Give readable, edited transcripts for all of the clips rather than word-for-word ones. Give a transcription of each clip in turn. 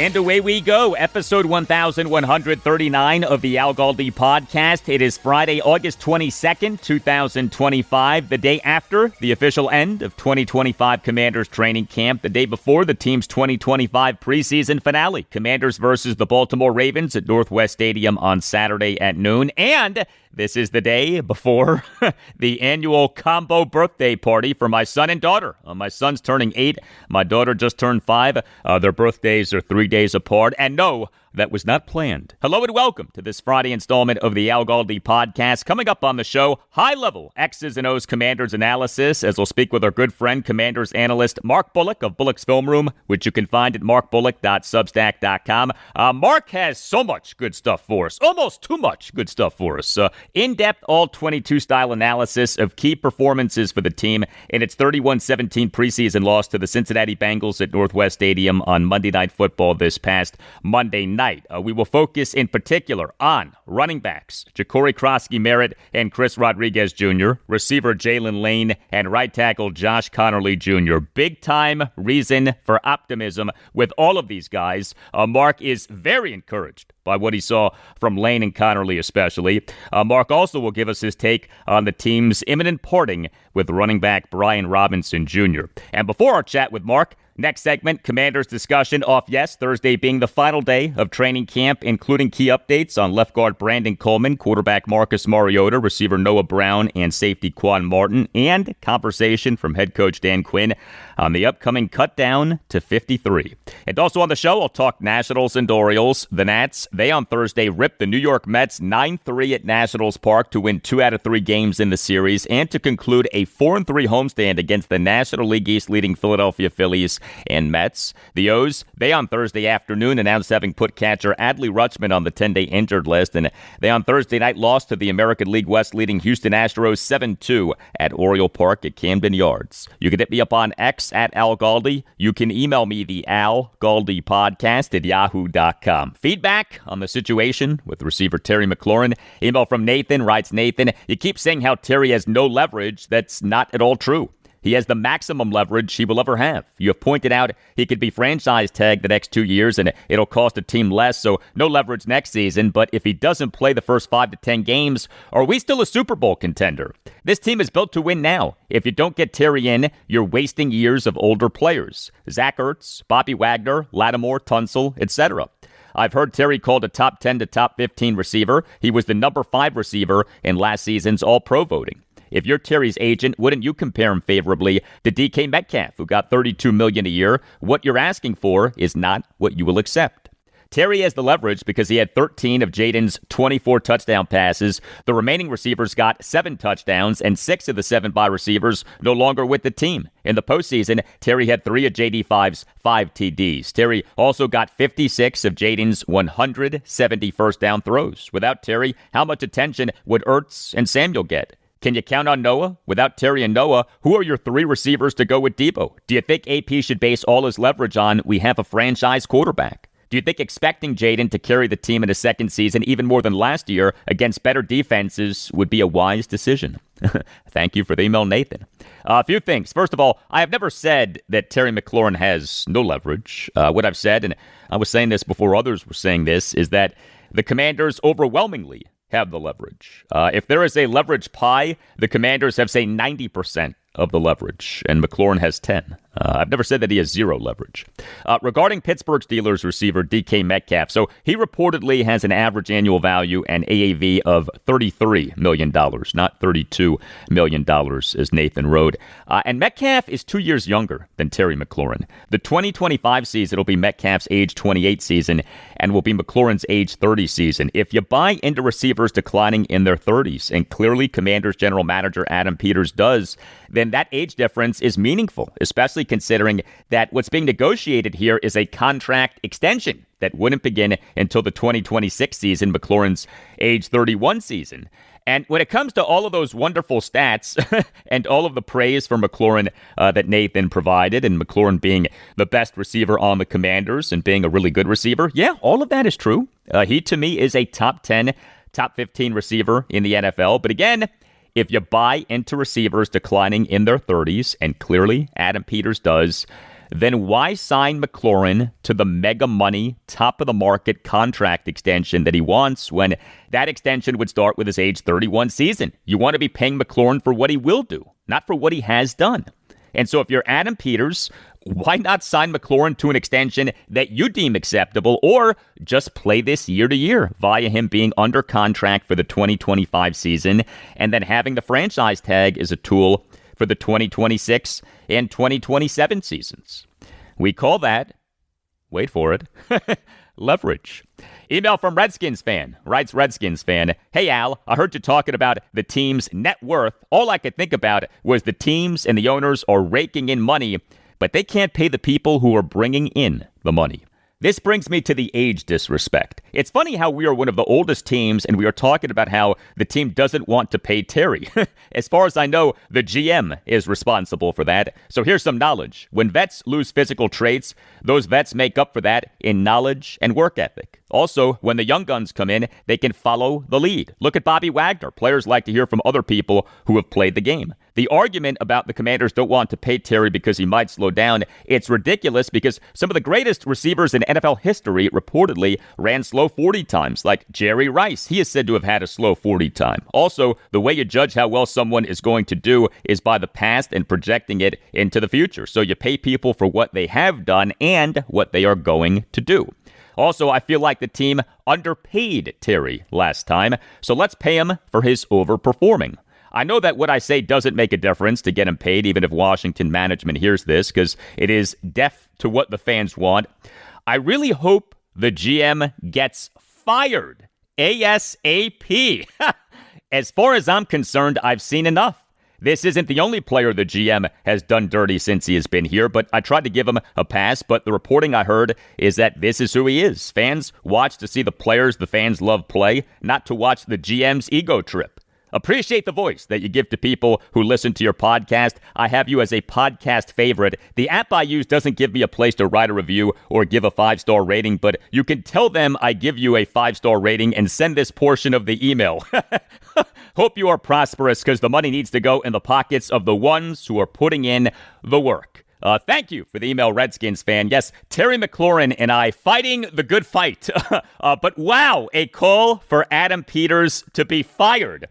And away we go, episode 1139 of the Al Galdi podcast. It is Friday, August 22nd, 2025, the day after the official end of 2025 Commanders training camp, the day before the team's 2025 preseason finale. Commanders versus the Baltimore Ravens at Northwest Stadium on Saturday at noon. And this is the day before the annual combo birthday party for my son and daughter. My son's turning 8. My daughter just turned 5. Their birthdays are 3 days apart. And no, that was not planned. Hello and welcome to this Friday installment of the Al Galdi podcast. Coming up on the show, high-level X's and O's Commanders analysis, as we'll speak with our good friend, Commanders analyst Mark Bullock of Bullock's Film Room, which you can find at markbullock.substack.com. Mark has so much good stuff for us, almost too much good stuff for us. In-depth All-22 style analysis of key performances for the team in its 31-17 preseason loss to the Cincinnati Bengals at Northwest Stadium on Monday Night Football this past Monday night. We will focus in particular on running backs Jacory, Croskey-Merritt, and Chris Rodriguez Jr., receiver Jaylin Lane, and right tackle Josh Conerly Jr. Big time reason for optimism with all of these guys. Mark is very encouraged by what he saw from Lane and Conerly especially. Mark also will give us his take on the team's imminent parting with running back Brian Robinson Jr. And before our chat with Mark, next segment, Commanders discussion off, yes, Thursday being the final day of training camp, including key updates on left guard Brandon Coleman, quarterback Marcus Mariota, receiver Noah Brown, and safety Quan Martin, and conversation from head coach Dan Quinn on the upcoming Cutdown to 53. And also on the show, I'll talk Nationals and Orioles. The Nats, they on Thursday ripped the New York Mets 9-3 at Nationals Park to win 2 out of 3 games in the series and to conclude a 4-3 homestand against the National League East leading Philadelphia Phillies and Mets. The O's, they on Thursday afternoon announced having put catcher Adley Rutschman on the 10-day injured list, and they on Thursday night lost to the American League West leading Houston Astros 7-2 at Oriole Park at Camden Yards. You can hit me up on X at Al Galdi. You can email me the Al Galdi podcast at yahoo.com. Feedback on the situation with receiver Terry McLaurin. Email from Nathan writes, Nathan, you keep saying how Terry has no leverage. That's not at all true. He has the maximum leverage he will ever have. You have pointed out he could be franchise tagged the next 2 years and it'll cost a team less, so no leverage next season. But if he doesn't play the first 5 to 10 games, are we still a Super Bowl contender? This team is built to win now. If you don't get Terry in, you're wasting years of older players. Zach Ertz, Bobby Wagner, Lattimore, Tunsil, etc. I've heard Terry called a top 10 to top 15 receiver. He was the number 5 receiver in last season's All-Pro voting. If you're Terry's agent, wouldn't you compare him favorably to DK Metcalf, who got $32 million a year? What you're asking for is not what you will accept. Terry has the leverage because he had 13 of Jaden's 24 touchdown passes. The remaining receivers got 7 touchdowns, and 6 of the 7 by receivers no longer with the team. In the postseason, Terry had 3 of JD5's 5 TDs. Terry also got 56 of Jaden's 170 first down throws. Without Terry, how much attention would Ertz and Samuel get? Can you count on Noah? Without Terry and Noah, who are your 3 receivers to go with Debo? Do you think AP should base all his leverage on we have a franchise quarterback? Do you think expecting Jaden to carry the team in his second season even more than last year against better defenses would be a wise decision? Thank you for the email, Nathan. A few things. First of all, I have never said that Terry McLaurin has no leverage. What I've said, and I was saying this before others were saying this, is that the Commanders overwhelmingly have the leverage. If there is a leverage pie, the Commanders have, say, 90% of the leverage, and McLaurin has 10. I've never said that he has 0 leverage. Regarding Pittsburgh Steelers receiver DK Metcalf, so he reportedly has an average annual value and AAV of $33 million, not $32 million, as Nathan wrote. And Metcalf is 2 years younger than Terry McLaurin. The 2025 season will be Metcalf's age 28 season and will be McLaurin's age 30 season. If you buy into receivers declining in their 30s, and clearly Commanders general manager Adam Peters does, then that age difference is meaningful, especially considering that what's being negotiated here is a contract extension that wouldn't begin until the 2026 season, McLaurin's age 31 season. And when it comes to all of those wonderful stats and all of the praise for McLaurin that Nathan provided, and McLaurin being the best receiver on the Commanders and being a really good receiver, yeah, all of that is true. He, to me, is a top 10, top 15 receiver in the NFL. But again, if you buy into receivers declining in their 30s, and clearly Adam Peters does, then why sign McLaurin to the mega money, top of the market contract extension that he wants when that extension would start with his age 31 season? You want to be paying McLaurin for what he will do, not for what he has done. And so if you're Adam Peters, why not sign McLaurin to an extension that you deem acceptable, or just play this year to year via him being under contract for the 2025 season and then having the franchise tag as a tool for the 2026 and 2027 seasons? We call that, wait for it, leverage. Email from Redskins fan, writes Redskins fan, "Hey Al, I heard you talking about the team's net worth. All I could think about was the teams and the owners are raking in money, but they can't pay the people who are bringing in the money." This brings me to the age disrespect. It's funny how we are one of the oldest teams, and we are talking about how the team doesn't want to pay Terry. As far as I know, the GM is responsible for that. So here's some knowledge. When vets lose physical traits, those vets make up for that in knowledge and work ethic. Also, when the young guns come in, they can follow the lead. Look at Bobby Wagner. Players like to hear from other people who have played the game. The argument about the Commanders don't want to pay Terry because he might slow down, it's ridiculous because some of the greatest receivers in NFL history reportedly ran slow 40 times, like Jerry Rice. He is said to have had a slow 40 time. Also, the way you judge how well someone is going to do is by the past and projecting it into the future. So you pay people for what they have done and what they are going to do. Also, I feel like the team underpaid Terry last time, so let's pay him for his overperforming. I know that what I say doesn't make a difference to get him paid, even if Washington management hears this, because it is deaf to what the fans want. I really hope the GM gets fired ASAP. As far as I'm concerned, I've seen enough. This isn't the only player the GM has done dirty since he has been here, but I tried to give him a pass, but the reporting I heard is that this is who he is. Fans watch to see the players the fans love play, not to watch the GM's ego trip. Appreciate the voice that you give to people who listen to your podcast. I have you as a podcast favorite. The app I use doesn't give me a place to write a review or give a 5-star rating, but you can tell them I give you a 5-star rating and send this portion of the email. Hope you are prosperous, because the money needs to go in the pockets of the ones who are putting in the work. Thank you for the email, Redskins fan. Yes, Terry McLaurin and I fighting the good fight. But wow, a call for Adam Peters to be fired.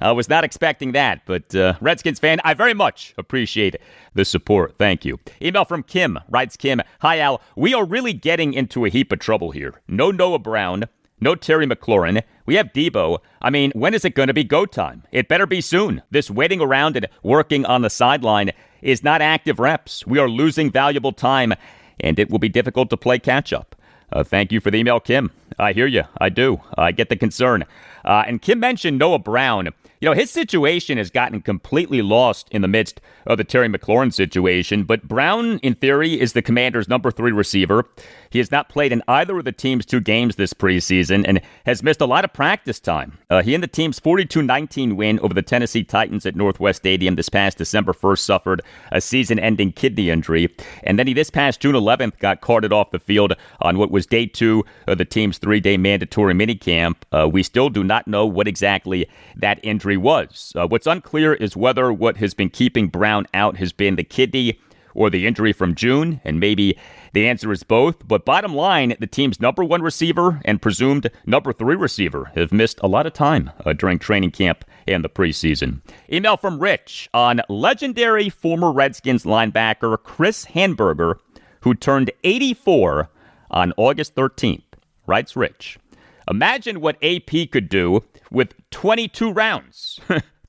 I was not expecting that, but Redskins fan, I very much appreciate the support. Thank you. Email from Kim, writes Kim, "Hi Al, we are really getting into a heap of trouble here. No Noah Brown, no Terry McLaurin. We have Debo. I mean, when is it going to be go time? It better be soon. This waiting around and working on the sideline is not active reps. We are losing valuable time, and it will be difficult to play catch-up." Thank you for the email, Kim. I hear you. I do. I get the concern. And Kim mentioned Noah Brown. You know, his situation has gotten completely lost in the midst of the Terry McLaurin situation, but Brown, in theory, is the Commanders' number 3 receiver. He has not played in either of the team's 2 games this preseason and has missed a lot of practice time. He and the team's 42-19 win over the Tennessee Titans at Northwest Stadium this past December 1st suffered a season-ending kidney injury, and then he this past June 11th got carted off the field on what was day 2 of the team's 3-day mandatory minicamp. We still do not know what exactly that injury was. What's unclear is whether what has been keeping Brown out has been the kidney or the injury from June, and maybe the answer is both. But bottom line, the team's number 1 receiver and presumed number 3 receiver have missed a lot of time during training camp and the preseason. Email from Rich on legendary former Redskins linebacker Chris Hanburger, who turned 84 on August 13th. Writes Rich, "Imagine what AP could do with 22 rounds."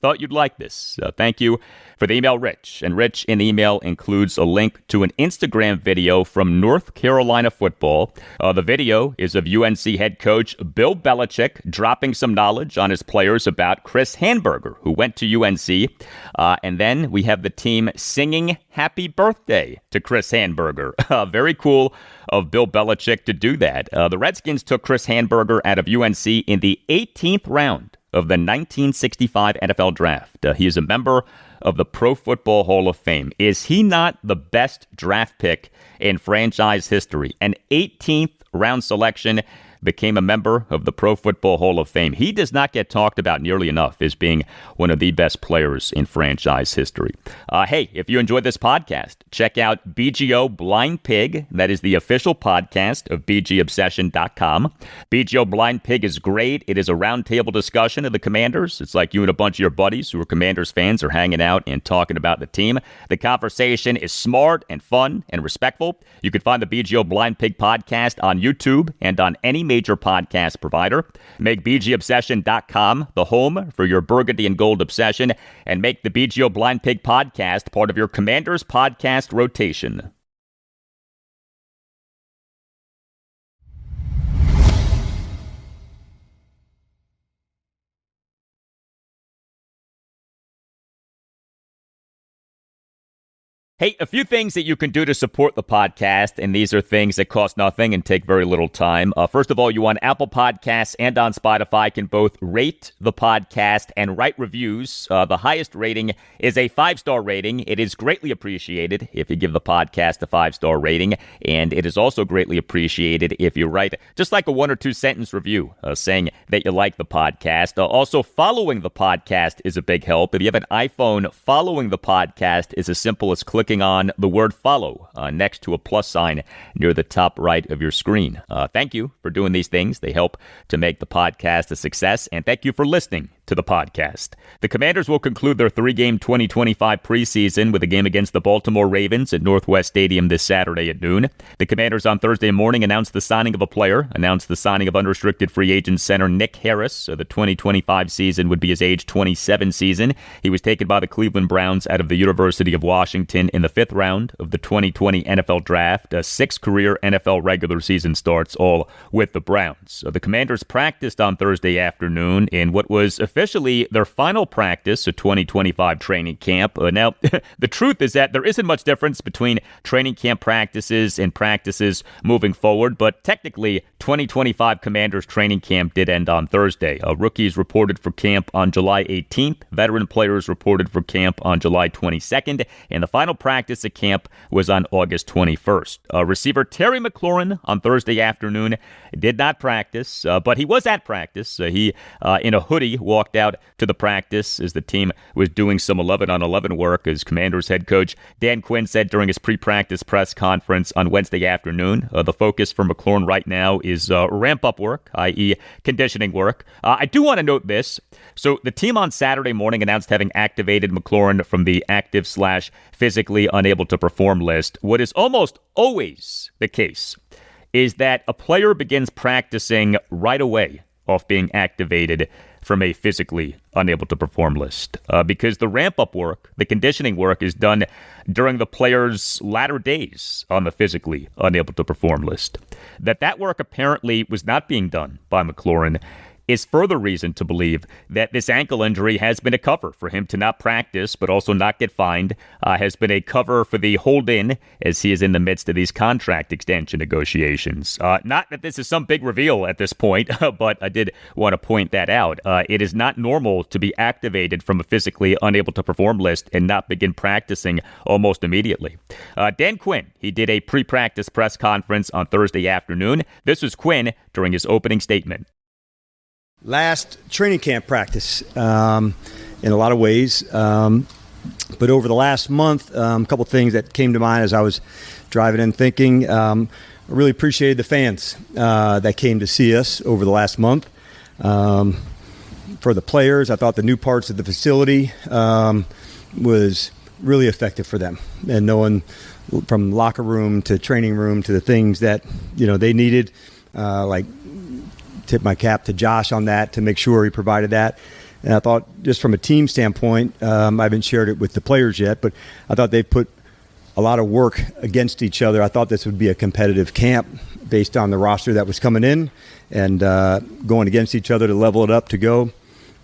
Thought you'd like this. Thank you for the email, Rich. And Rich in the email includes a link to an Instagram video from North Carolina football. The video is of UNC head coach Bill Belichick dropping some knowledge on his players about Chris Hanburger, who went to UNC. And then we have the team singing happy birthday to Chris Hanburger. Very cool of Bill Belichick to do that. The Redskins took Chris Hanburger out of UNC in the 18th round of the 1965 NFL Draft. He is a member of the Pro Football Hall of Fame. Is he not the best draft pick in franchise history? An 18th round selection became a member of the Pro Football Hall of Fame. He does not get talked about nearly enough as being one of the best players in franchise history. Hey, if you enjoyed this podcast, check out BGO Blind Pig. That is the official podcast of BGObsession.com. BGO Blind Pig is great. It is a roundtable discussion of the Commanders. It's like you and a bunch of your buddies who are Commanders fans are hanging out and talking about the team. The conversation is smart and fun and respectful. You can find the BGO Blind Pig podcast on YouTube and on any major podcast provider. Make BGObsession.com the home for your burgundy and gold obsession, and make the BGO Blind Pig podcast part of your Commanders podcast rotation. Hey, a few things that you can do to support the podcast, and these are things that cost nothing and take very little time. First of all, you on Apple Podcasts and on Spotify can both rate the podcast and write reviews. The highest rating is a 5-star rating. It is greatly appreciated if you give the podcast a 5-star rating, and it is also greatly appreciated if you write just like a 1 or 2 sentence review saying that you like the podcast. Also, following the podcast is a big help. If you have an iPhone, following the podcast is as simple as clicking on the word follow next to a plus sign near the top right of your screen. Thank you for doing these things. They help to make the podcast a success, and thank you for listening to the podcast. The Commanders will conclude their 3-game 2025 preseason with a game against the Baltimore Ravens at Northwest Stadium this Saturday at noon. The Commanders on Thursday morning announced the signing of a player, announced the signing of unrestricted free agent center Nick Harris. The 2025 season would be his age 27 season. He was taken by the Cleveland Browns out of the University of Washington in the 5th round of the 2020 NFL Draft. 6 career NFL regular season starts, all with the Browns. The Commanders practiced on Thursday afternoon in what was officially their final practice of 2025 training camp. Now, the truth is that there isn't much difference between training camp practices and practices moving forward, but technically, 2025 Commanders training camp did end on Thursday. Rookies reported for camp on July 18th. Veteran players reported for camp on July 22nd, and the final practice at camp was on August 21st. Receiver Terry McLaurin on Thursday afternoon did not practice, but he was at practice. He, in a hoodie, walked out to the practice as the team was doing some 11-on-11 work, as Commanders head coach Dan Quinn said during his pre-practice press conference on Wednesday afternoon. The focus for McLaurin right now is ramp-up work, i.e. conditioning work. I do want to note this. So the team on Saturday morning announced having activated McLaurin from the active/physically unable to perform list. What is almost always the case is that a player begins practicing right away off being activated from a physically unable to perform list, because the ramp-up work, the conditioning work, is done during the player's latter days on the physically unable to perform list. That work apparently was not being done by McLaurin is further reason to believe that this ankle injury has been a cover for him to not practice, but also not get fined, has been a cover for the hold-in as he is in the midst of these contract extension negotiations. Not that this is some big reveal at this point, but I did want to point that out. It is not normal to be activated from a physically unable to perform list and not begin practicing almost immediately. Dan Quinn, he did a pre-practice press conference on Thursday afternoon. This was Quinn during his opening statement. Last training camp practice in a lot of ways. But over the last month, a couple things that came to mind as I was driving in thinking. I really appreciated the fans that came to see us over the last month. For the players, I thought the new parts of the facility was really effective for them. And knowing from locker room to training room to the things that, they needed, like tip my cap to Josh on that to make sure he provided that. And I thought just from a team standpoint, I haven't shared it with the players yet, but I thought they put a lot of work against each other. I thought this would be a competitive camp based on the roster that was coming in and going against each other to level it up to go.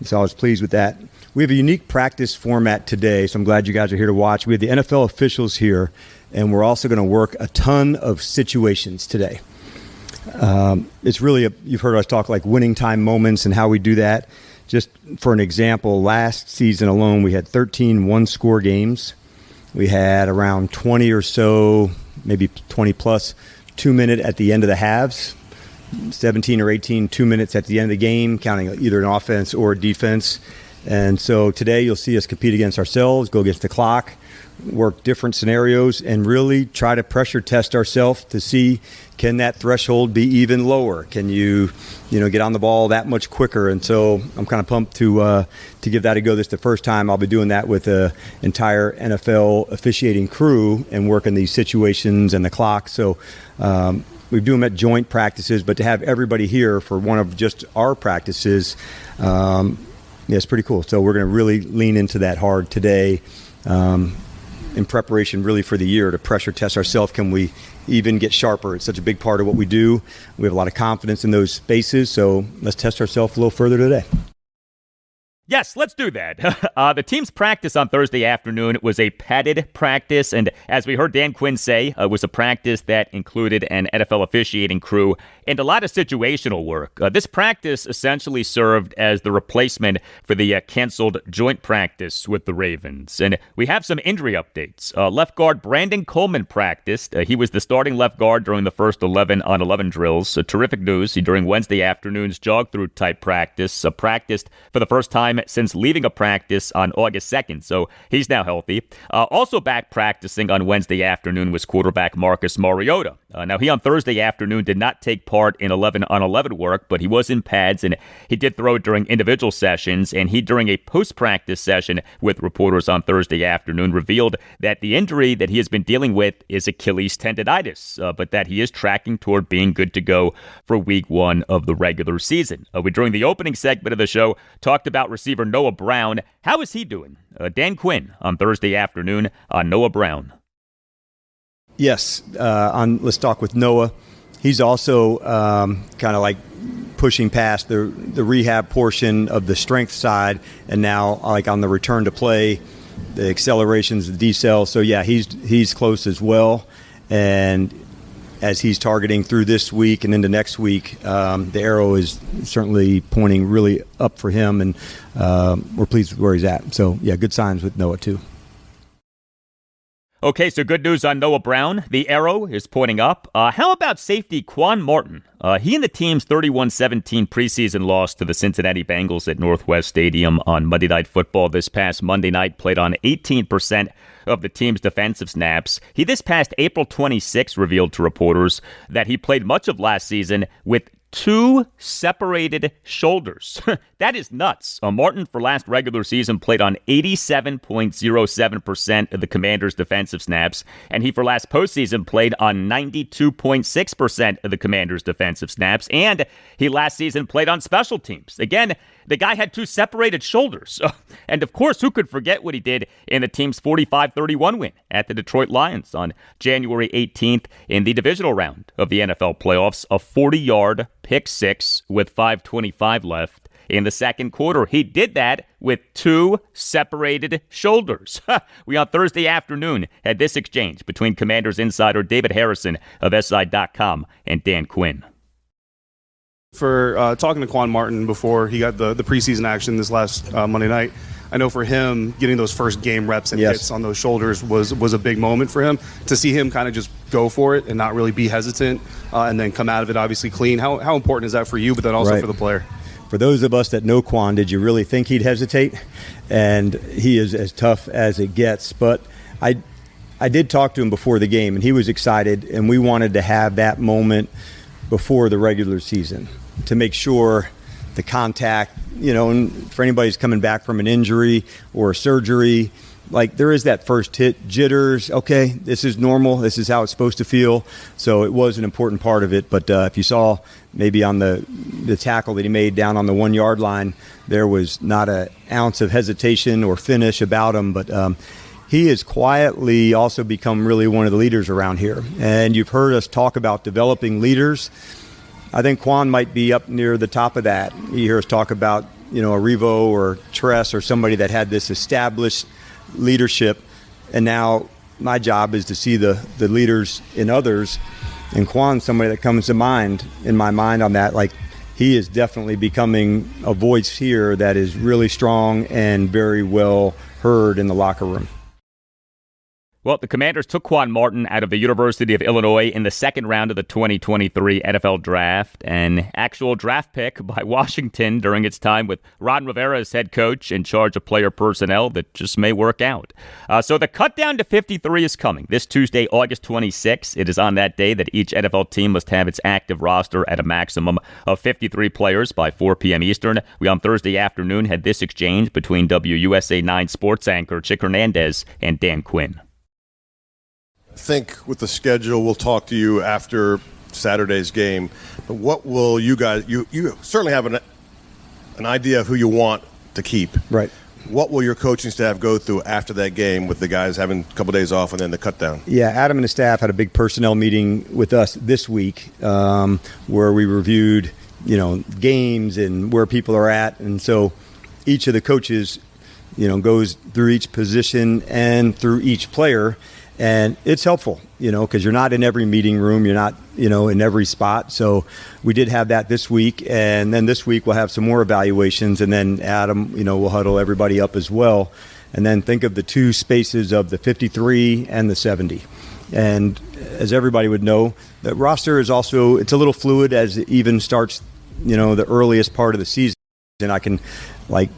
So I was pleased with that. We have a unique practice format today, so I'm glad you guys are here to watch. We have the NFL officials here, and we're also going to work a ton of situations today. It's really, you've heard us talk like winning time moments and how we do that. Just for an example, last season alone, we had 13 one-score games. We had around 20 or so, maybe 20 plus, 2-minute at the end of the halves. 17 or 18 2-minutes at the end of the game, counting either an offense or a defense. And so today you'll see us compete against ourselves, go against the clock, work different scenarios, and really try to pressure test ourselves to see, can that threshold be even lower? Can you get on the ball that much quicker? And so I'm kind of pumped to give that a go. This is the first time I'll be doing that with an entire NFL officiating crew and working these situations and the clock. So we do them at joint practices, but to have everybody here for one of just our practices, it's pretty cool. So we're going to really lean into that hard today. In preparation really for the year to pressure test ourselves. Can we even get sharper? It's such a big part of what we do. We have a lot of confidence in those spaces, so let's test ourselves a little further today. Yes, let's do that. The team's practice on Thursday afternoon was a padded practice, and as we heard Dan Quinn say, it was a practice that included an NFL officiating crew and a lot of situational work. This practice essentially served as the replacement for the canceled joint practice with the Ravens. And we have some injury updates. Left guard Brandon Coleman practiced. He was the starting left guard during the first 11-on-11 drills. Terrific news. He, during Wednesday afternoon's jog-through type practice, practiced for the first time since leaving a practice on August 2nd, so he's now healthy. Also back practicing on Wednesday afternoon was quarterback Marcus Mariota. Now, he on Thursday afternoon did not take part in 11-on-11 work, but he was in pads, and he did throw during individual sessions, and he, during a post-practice session with reporters on Thursday afternoon, revealed that the injury that he has been dealing with is Achilles tendonitis, but that he is tracking toward being good to go for week 1 of the regular season. During the opening segment of the show, talked about receiver Noah Brown. How is he doing? Dan Quinn on Thursday afternoon on Noah Brown. Yes, let's talk with Noah. He's also kind of like pushing past the rehab portion of the strength side, and now like on the return to play, the accelerations, the decel. So yeah, he's close as well, and as he's targeting through this week and into next week, the arrow is certainly pointing really up for him, and we're pleased with where he's at. So, yeah, good signs with Noah, too. Okay, so good news on Noah Brown. The arrow is pointing up. How about safety Quan Martin? He and the team's 31-17 preseason loss to the Cincinnati Bengals at Northwest Stadium on Monday Night Football this past Monday night played on 18% of the team's defensive snaps. He this past April 26 revealed to reporters that he played much of last season with 2 separated shoulders. That is nuts. Martin, for last regular season, played on 87.07% of the Commanders' defensive snaps, and he, for last postseason, played on 92.6% of the Commanders' defensive snaps, and he last season played on special teams. Again, the guy had 2 separated shoulders. And, of course, who could forget what he did in the team's 45-31 win at the Detroit Lions on January 18th in the divisional round of the NFL playoffs, a 40-yard pick six with 5:25 left in the second quarter. He did that with 2 separated shoulders. We on Thursday afternoon had this exchange between Commanders insider David Harrison of SI.com and Dan Quinn. For talking to Quan Martin before he got the preseason action this last Monday night, I know for him, getting those first game reps and hits on those shoulders was a big moment for him. To see him kind of just go for it and not really be hesitant and then come out of it obviously clean. How important is that for you, but then also for the player? For those of us that know Quan, did you really think he'd hesitate? And he is as tough as it gets. But I did talk to him before the game, and he was excited, and we wanted to have that moment before the regular season to make sure the contact, and for anybody who's coming back from an injury or a surgery, like there is that first hit, jitters, okay, this is normal, this is how it's supposed to feel. So it was an important part of it. But if you saw maybe on the tackle that he made down on the 1 yard line, there was not an ounce of hesitation or finish about him. But he has quietly also become really one of the leaders around here. And you've heard us talk about developing leaders. I think Quan might be up near the top of that. You hear us talk about, a Revo or Tress or somebody that had this established leadership. And now my job is to see the leaders in others. And Quan's somebody that comes to mind in my mind on that. Like, he is definitely becoming a voice here that is really strong and very well heard in the locker room. Well, the Commanders took Quan Martin out of the University of Illinois in the second round of the 2023 NFL Draft, an actual draft pick by Washington during its time with Ron Rivera as head coach in charge of player personnel that just may work out. So the Cutdown to 53 is coming this Tuesday, August 26. It is on that day that each NFL team must have its active roster at a maximum of 53 players by 4 p.m. Eastern. We on Thursday afternoon had this exchange between WUSA 9 sports anchor Chick Hernandez and Dan Quinn. I think with the schedule, we'll talk to you after Saturday's game. But what will you guys – you certainly have an idea of who you want to keep. Right. What will your coaching staff go through after that game with the guys having a couple of days off and then the cutdown? Yeah, Adam and his staff had a big personnel meeting with us this week where we reviewed, games and where people are at. And so each of the coaches, goes through each position and through each player. And it's helpful, because you're not in every meeting room. You're not, in every spot. So we did have that this week. And then this week we'll have some more evaluations. And then Adam, will huddle everybody up as well. And then think of the two spaces of the 53 and the 70. And as everybody would know, the roster is also, it's a little fluid as it even starts, the earliest part of the season. And I can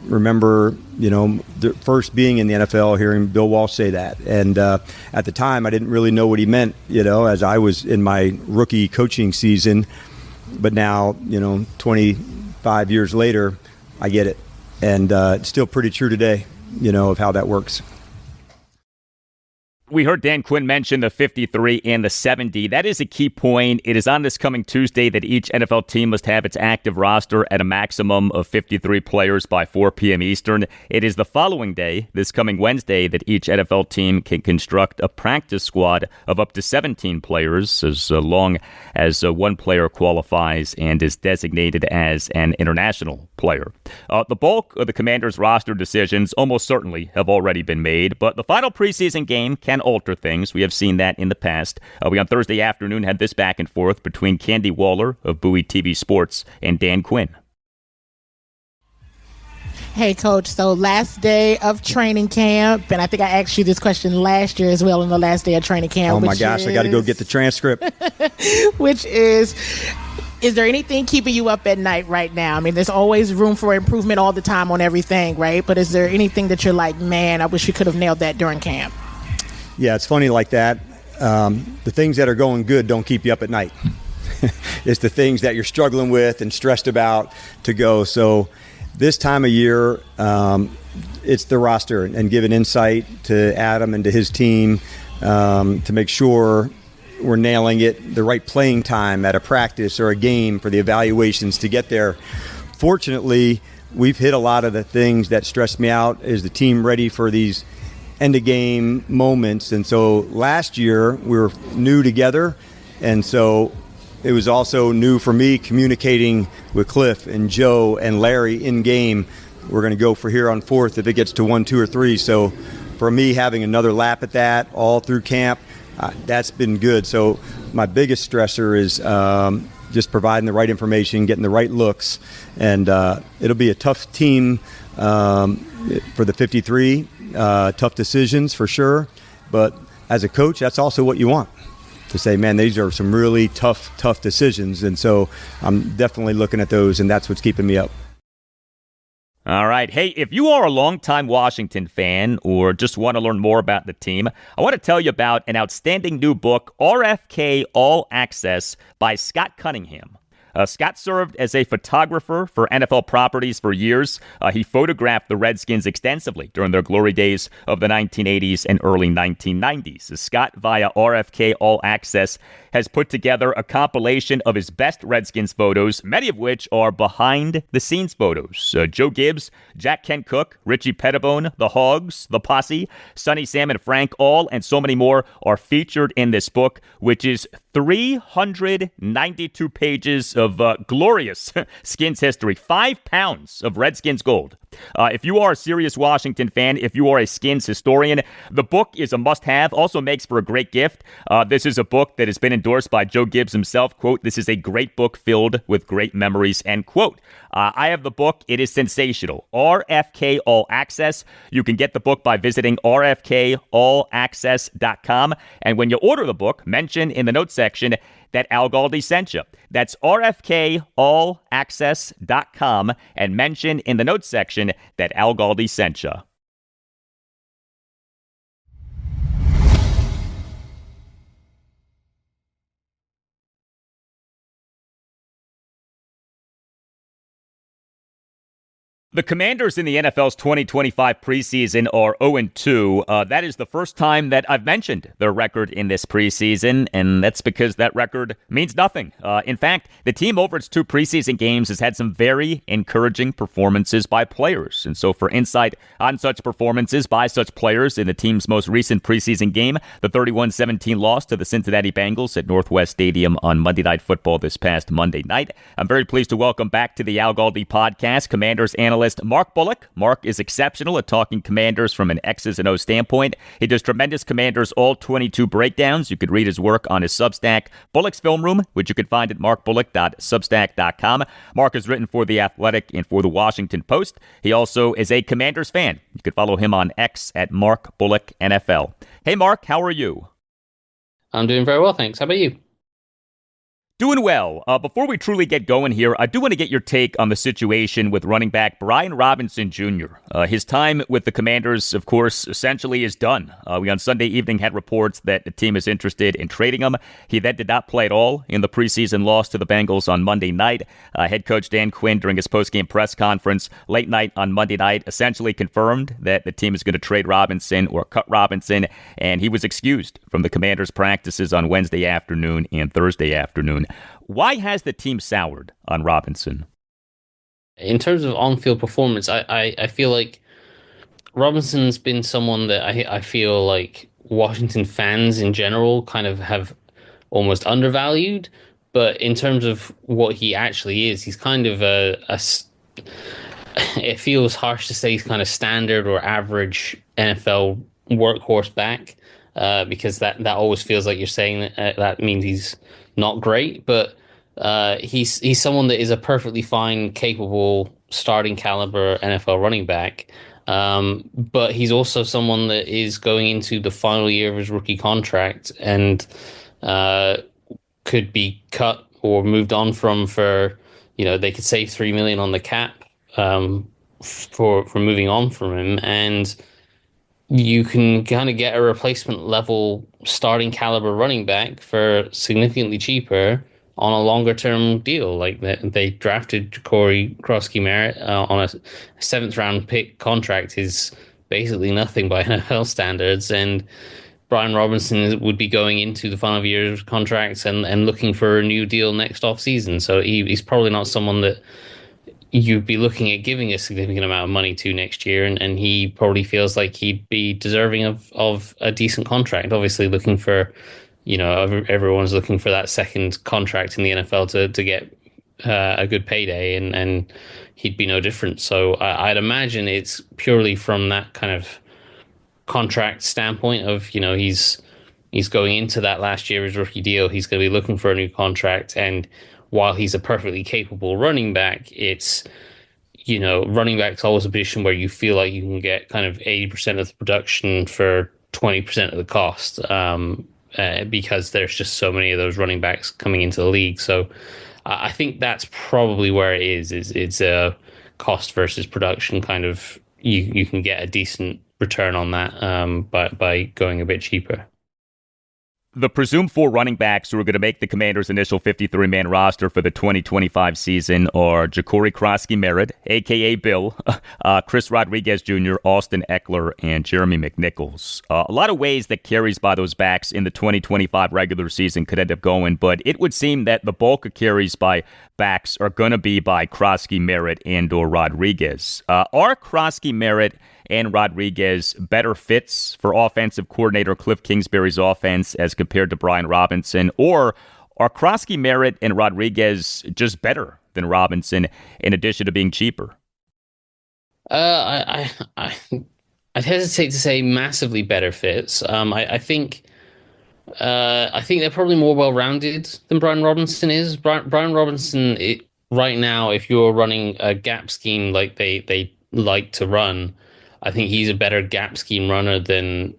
remember, the first being in the NFL, hearing Bill Walsh say that. And at the time, I didn't really know what he meant, as I was in my rookie coaching season. But now, 25 years later, I get it. And it's still pretty true today, of how that works. We heard Dan Quinn mention the 53 and the 70. That is a key point. It is on this coming Tuesday that each NFL team must have its active roster at a maximum of 53 players by 4 p.m. Eastern. It is the following day, this coming Wednesday, that each NFL team can construct a practice squad of up to 17 players as long as one player qualifies and is designated as an international player. The bulk of the Commanders' roster decisions almost certainly have already been made, but the final preseason game can alter things. We have seen that in the past. We on Thursday afternoon had this back and forth between Candy Waller of Bowie TV Sports and Dan Quinn. Hey, Coach, so last day of training camp, and I think I asked you this question last year as well on the last day of training camp. Oh, my gosh, I got to go get the transcript. Which is there anything keeping you up at night right now? I mean, there's always room for improvement all the time on everything, right? But is there anything that you're like, man, I wish we could have nailed that during camp? Yeah, it's funny like that. The things that are going good don't keep you up at night. It's the things that you're struggling with and stressed about to go. So this time of year, it's the roster and giving insight to Adam and to his team to make sure we're nailing it, the right playing time at a practice or a game for the evaluations to get there. Fortunately, we've hit a lot of the things that stress me out. Is the team ready for these end-of-game moments? And so last year we were new together, and so it was also new for me communicating with Cliff and Joe and Larry in-game. We're going to go for here on fourth if it gets to 1, 2, or 3. So for me, having another lap at that all through camp, that's been good. So my biggest stressor is just providing the right information, getting the right looks, and it'll be a tough team for the 53. Tough decisions for sure, but as a coach, that's also what you want, to say, man, these are some really tough decisions. And so I'm definitely looking at those, and that's what's keeping me up. All right. Hey, if you are a longtime Washington fan or just want to learn more about the team, I want to tell you about an outstanding new book, RFK All Access by Scott Cunningham. Scott served as a photographer for NFL properties for years. He photographed the Redskins extensively during their glory days of the 1980s and early 1990s. Scott, via RFK All Access, has put together a compilation of his best Redskins photos, many of which are behind-the-scenes photos. Joe Gibbs, Jack Kent Cook, Richie Pettibone, the Hogs, the Posse, Sonny Sam and Frank All, and so many more are featured in this book, which is 392 pages of glorious Skins history. 5 pounds of Redskins gold. If you are a serious Washington fan, if you are a Skins historian, the book is a must-have. Also makes for a great gift. This is a book that has been endorsed by Joe Gibbs himself. Quote, "This is a great book filled with great memories," end quote. I have the book. It is sensational. RFK All Access. You can get the book by visiting rfkallaccess.com. And when you order the book, mention in the notes section that Al Galdi sent you. That's rfkallaccess.com and mention in the notes section that Al Galdi sent you. The Commanders in the NFL's 2025 preseason are 0-2. That is the first time that I've mentioned their record in this preseason, and that's because that record means nothing. In fact, the team over its 2 preseason games has had some very encouraging performances by players. And so for insight on such performances by such players in the team's most recent preseason game, the 31-17 loss to the Cincinnati Bengals at Northwest Stadium on Monday Night Football this past Monday night, I'm very pleased to welcome back to the Al Galdi podcast Commanders analyst Mark Bullock. Mark is exceptional at talking Commanders from an X's and O's standpoint. He does tremendous Commanders All-22 breakdowns. You could read his work on his Substack, Bullock's Film Room, which you can find at markbullock.substack.com. Mark has written for The Athletic and for The Washington Post. He also is a Commanders fan. You can follow him on X at Mark Bullock NFL. Hey, Mark, how are you? I'm doing very well, thanks. How about you? Doing well. Before we truly get going here, I do want to get your take on the situation with running back Brian Robinson Jr. His time with the Commanders, of course, essentially is done. We on Sunday evening had reports that the team is interested in trading him. He then did not play at all in the preseason loss to the Bengals on Monday night. Head coach Dan Quinn, during his postgame press conference late night on Monday night, essentially confirmed that the team is going to trade Robinson or cut Robinson, and he was excused from the Commanders' practices on Wednesday afternoon and Thursday afternoon. Why has the team soured on Robinson? In terms of on-field performance, I feel like Robinson's been someone that I feel like Washington fans in general kind of have almost undervalued. But in terms of what he actually is, he's kind of it feels harsh to say he's kind of standard or average NFL workhorse back, because that always feels like you're saying that means he's not great, but he's someone that is a perfectly fine, capable, starting caliber NFL running back. But he's also someone that is going into the final year of his rookie contract and could be cut or moved on from for, they could save $3 million on the cap for moving on from him, and you can kind of get a replacement level starting caliber running back for significantly cheaper on a longer term deal. Like they drafted Jacory Croskey-Merritt on a 7th round pick contract is basically nothing by NFL standards. And Brian Robinson would be going into the final year of his contracts and looking for a new deal next offseason. So he's probably not someone that you'd be looking at giving a significant amount of money to next year, and he probably feels like he'd be deserving of a decent contract. Obviously looking for, everyone's looking for that second contract in the NFL to get a good payday, and he'd be no different. So I'd imagine it's purely from that kind of contract standpoint of, he's going into that last year of his rookie deal. He's going to be looking for a new contract, and while he's a perfectly capable running back, it's, running back's always a position where you feel like you can get kind of 80% of the production for 20% of the cost, because there's just so many of those running backs coming into the league. So I think that's probably where it is. It's a cost versus production kind of, you can get a decent return on that by going a bit cheaper. The presumed 4 running backs who are going to make the Commanders' initial 53-man roster for the 2025 season are Jacory Croskey-Merritt, a.k.a. Bill, Chris Rodriguez Jr., Austin Eckler, and Jeremy McNichols. A lot of ways that carries by those backs in the 2025 regular season could end up going, but it would seem that the bulk of carries by backs are going to be by Croskey-Merritt and or Rodriguez. Are Croskey-Merritt and Rodriguez better fits for offensive coordinator Cliff Kingsbury's offense as compared to Brian Robinson, or Are Croskey-Merritt and Rodriguez just better than Robinson in addition to being cheaper? I'd hesitate to say massively better fits. I think they're probably more well-rounded than Brian Robinson is. Brian Robinson, right now, if you're running a gap scheme like they like to run, I think he's a better gap scheme runner than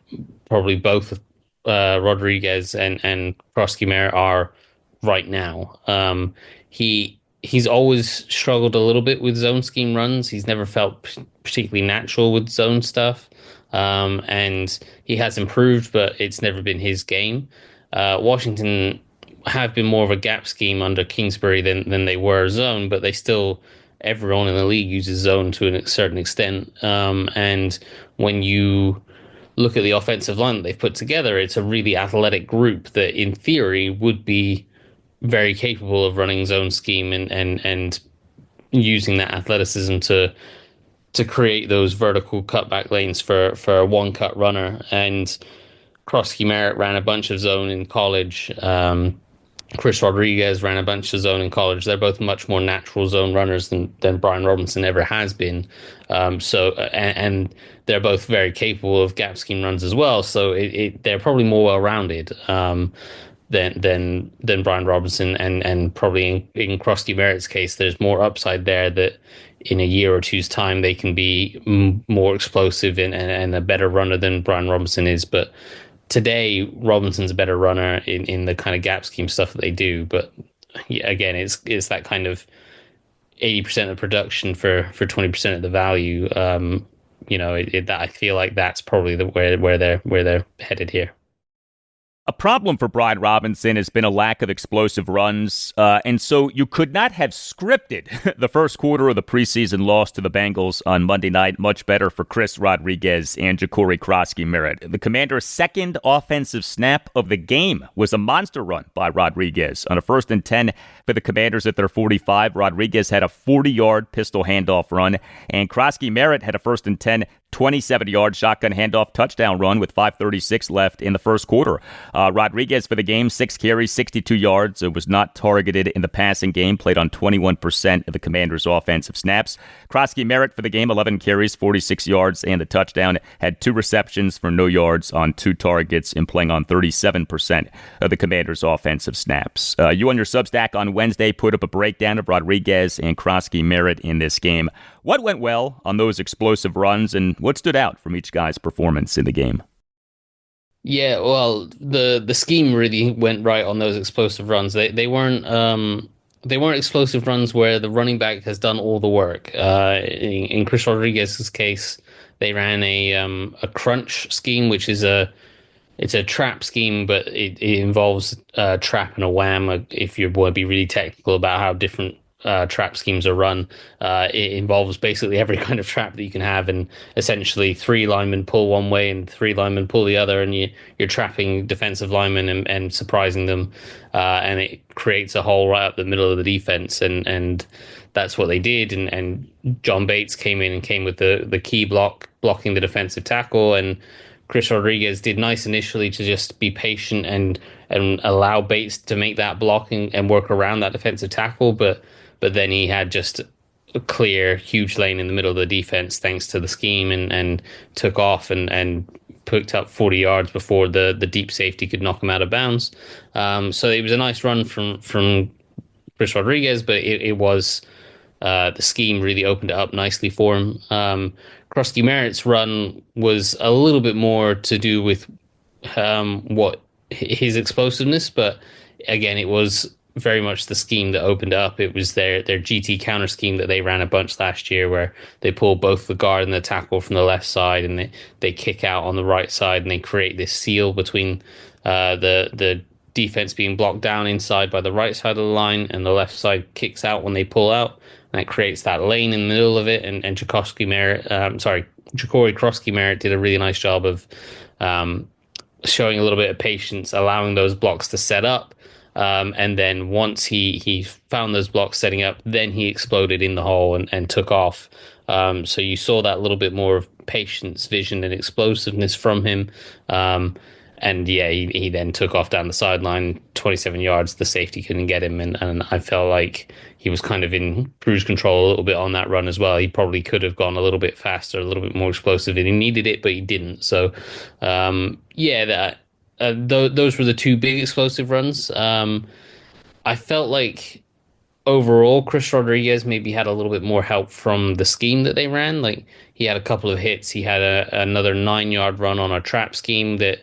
probably both Rodriguez and Croskey-Merritt are right now. He's always struggled a little bit with zone scheme runs. He's never felt particularly natural with zone stuff. And he has improved, but it's never been his game. Washington have been more of a gap scheme under Kingsbury than they were zone, but everyone in the league uses zone to a certain extent. And when you look at the offensive line that they've put together, it's a really athletic group that in theory would be very capable of running zone scheme and using that athleticism to create those vertical cutback lanes for a one-cut runner. And Croskey-Merritt ran a bunch of zone in college. Chris Rodriguez ran a bunch of zone in college. They're both much more natural zone runners than Brian Robinson ever has been. And they're both very capable of gap scheme runs as well. So they're probably more well-rounded than Brian Robinson, and probably in Croskey-Merritt's case, there's more upside there that in a year or two's time they can be more explosive and a better runner than Brian Robinson is. But today, Robinson's a better runner in the kind of gap scheme stuff that they do. But yeah, again, it's that kind of 80% of production for 20% of the value. That I feel like that's probably where they're headed here. A problem for Brian Robinson has been a lack of explosive runs, and so you could not have scripted the first quarter of the preseason loss to the Bengals on Monday night much better for Chris Rodriguez and Jacory Croskey-Merritt. The Commanders' second offensive snap of the game was a monster run by Rodriguez. On a 1st and 10 for the Commanders at their 45, Rodriguez had a 40-yard pistol handoff run, and Croskey-Merritt had a 1st and 10 27-yard shotgun handoff touchdown run with 5:36 left in the first quarter. Rodriguez for the game, 6 carries, 62 yards. It was not targeted in the passing game, played on 21% of the Commanders' offensive snaps. Croskey-Merritt for the game, 11 carries, 46 yards, and the touchdown. Had 2 receptions for no yards on 2 targets and playing on 37% of the Commanders' offensive snaps. You on your Substack on Wednesday put up a breakdown of Rodriguez and Croskey-Merritt in this game. What went well on those explosive runs, and what stood out from each guy's performance in the game? Yeah, well, the scheme really went right on those explosive runs. They weren't explosive runs where the running back has done all the work. In Chris Rodriguez's case, they ran a crunch scheme, which is it's a trap scheme, but it involves a trap and a wham. If you want to be really technical about how different trap schemes are run, it involves basically every kind of trap that you can have, and essentially 3 linemen pull one way and 3 linemen pull the other, and you're trapping defensive linemen and surprising them, and it creates a hole right up the middle of the defense, and that's what they did. And John Bates came with the key blocking the defensive tackle, and Chris Rodriguez did nice initially to just be patient and allow Bates to make that blocking and work around that defensive tackle, but then he had just a clear, huge lane in the middle of the defense thanks to the scheme, and took off and picked up 40 yards before the deep safety could knock him out of bounds. So it was a nice run from Chris Rodriguez, but it was the scheme really opened it up nicely for him. Croskey-Merritt's run was a little bit more to do with what his explosiveness, but again, it was very much the scheme that opened up. It was their GT counter scheme that they ran a bunch last year, where they pull both the guard and the tackle from the left side, and they kick out on the right side, and they create this seal between the defense being blocked down inside by the right side of the line, and the left side kicks out when they pull out, and it creates that lane in the middle of it. And Jacory Croskey-Merritt did a really nice job of showing a little bit of patience, allowing those blocks to set up. And then once he found those blocks setting up, then he exploded in the hole and took off. So you saw that little bit more of patience, vision, and explosiveness from him. And And yeah, he then took off down the sideline, 27 yards. The safety couldn't get him, and I felt like he was kind of in cruise control a little bit on that run as well. He probably could have gone a little bit faster, a little bit more explosive, and he needed it, but he didn't. So, those were the two big explosive runs. I felt like overall, Chris Rodriguez maybe had a little bit more help from the scheme that they ran. Like, he had a couple of hits. He had another 9-yard run on a trap scheme that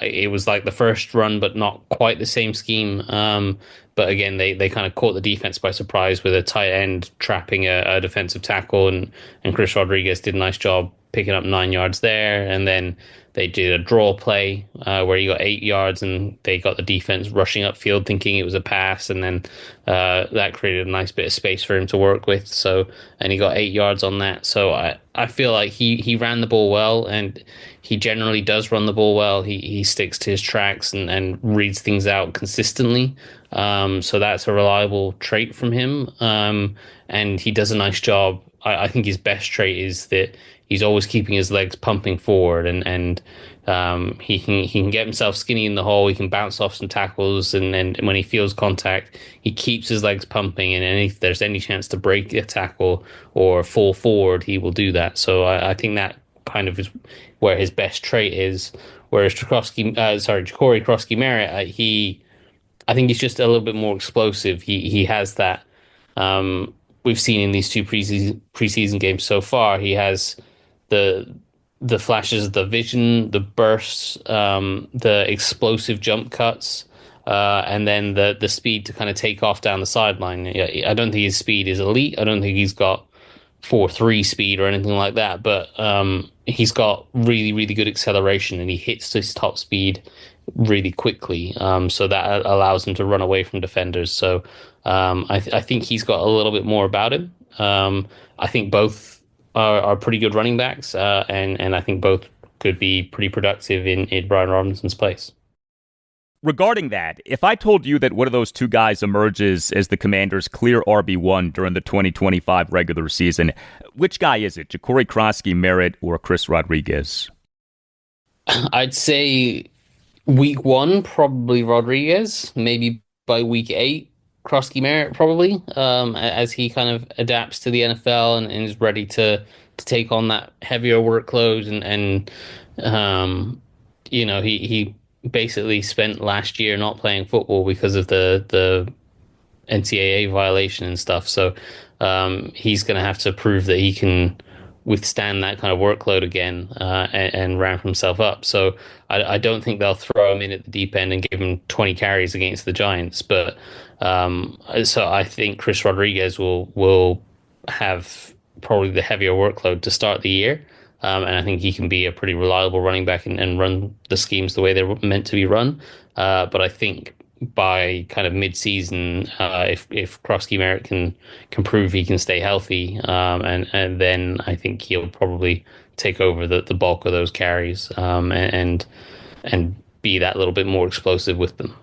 it was like the first run, but not quite the same scheme. But again, they kind of caught the defense by surprise with a tight end trapping a defensive tackle, and Chris Rodriguez did a nice job picking up 9 yards there. And then they did a draw play where he got 8 yards, and they got the defense rushing upfield thinking it was a pass, and then that created a nice bit of space for him to work with. So, and he got 8 yards on that. So I feel like he ran the ball well, and he generally does run the ball well. He sticks to his tracks and reads things out consistently. So that's a reliable trait from him. And he does a nice job. I think his best trait is that he's always keeping his legs pumping forward, and he can get himself skinny in the hole. He can bounce off some tackles, and when he feels contact, he keeps his legs pumping. And if there's any chance to break a tackle or fall forward, he will do that. So I think that kind of is where his best trait is. Whereas Jacory Croskey-Merritt, I think he's just a little bit more explosive. He has that. We've seen in these two preseason games so far, he has the flashes, the vision, the bursts, the explosive jump cuts, and then the speed to kind of take off down the sideline. I don't think his speed is elite. I don't think he's got 4.3 speed or anything like that, but he's got really, really good acceleration, and he hits his top speed really quickly. So that allows him to run away from defenders. So I think he's got a little bit more about him. I think both are pretty good running backs, and I think both could be pretty productive in Brian Robinson's place. Regarding that, if I told you that one of those two guys emerges as the Commanders' clear RB1 during the 2025 regular season, which guy is it? Jacory Croskey-Merritt or Chris Rodriguez? I'd say week 1, probably Rodriguez. Maybe by week 8, Croskey-Merritt probably, as he kind of adapts to the NFL and is ready to take on that heavier workload. And he basically spent last year not playing football because of the NCAA violation and stuff. So he's going to have to prove that he can withstand that kind of workload again and ramp himself up. So I don't think they'll throw him in at the deep end and give him 20 carries against the Giants. But so I think Chris Rodriguez will have probably the heavier workload to start the year. And I think he can be a pretty reliable running back and run the schemes the way they're meant to be run. But I think by kind of mid-season, if Croskey-Merritt can prove he can stay healthy, and then I think he'll probably take over the bulk of those carries and be that little bit more explosive with them.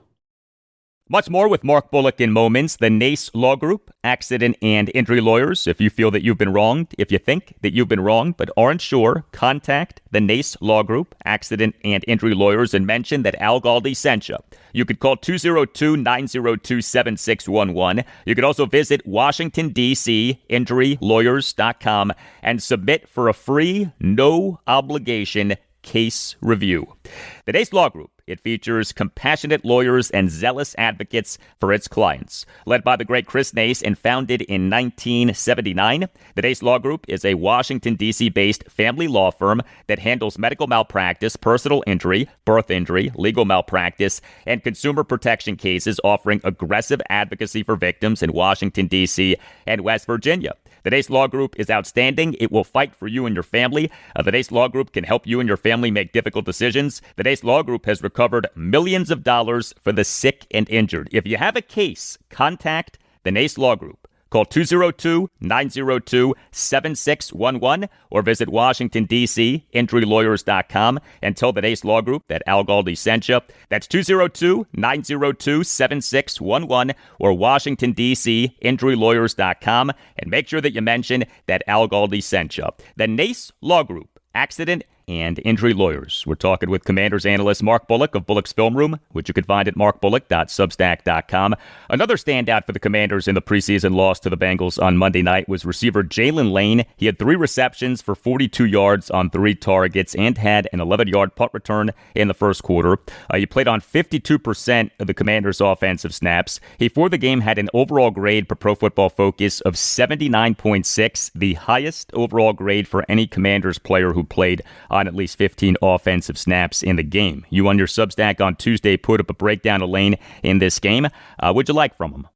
Much more with Mark Bullock in moments. The NACE Law Group, accident and injury lawyers. If you feel that you've been wronged, if you think that you've been wronged but aren't sure, contact the NACE Law Group, accident and injury lawyers, and mention that Al Galdi sent you. You could call 202-902-7611. You could also visit Washington, D.C., injurylawyers.com and submit for a free, no-obligation case review. The NACE Law Group, it features compassionate lawyers and zealous advocates for its clients. Led by the great Chris Nace and founded in 1979, the Nace Law Group is a Washington, D.C.-based family law firm that handles medical malpractice, personal injury, birth injury, legal malpractice, and consumer protection cases, offering aggressive advocacy for victims in Washington, D.C. and West Virginia. The Nace Law Group is outstanding. It will fight for you and your family. The Nace Law Group can help you and your family make difficult decisions. The Nace Law Group has recovered millions of dollars for the sick and injured. If you have a case, contact the Nace Law Group. Call 202-902-7611 or visit Washington, D.C., injurylawyers.com and tell the Nace Law Group that Al Galdi sent you. That's 202-902-7611 or Washington, D.C., injurylawyers.com, and make sure that you mention that Al Galdi sent you. The Nace Law Group, accident and injury lawyers. We're talking with Commanders analyst Mark Bullock of Bullock's Film Room, which you can find at markbullock.substack.com. Another standout for the Commanders in the preseason loss to the Bengals on Monday night was receiver Jaylin Lane. He had 3 receptions for 42 yards on 3 targets and had an 11-yard punt return in the first quarter. He played on 52% of the Commanders' offensive snaps. He, for the game, had an overall grade per Pro Football Focus of 79.6, the highest overall grade for any Commanders player who played on at least 15 offensive snaps in the game. You on your Substack on Tuesday put up a breakdown of Lane in this game. What'd you like from him?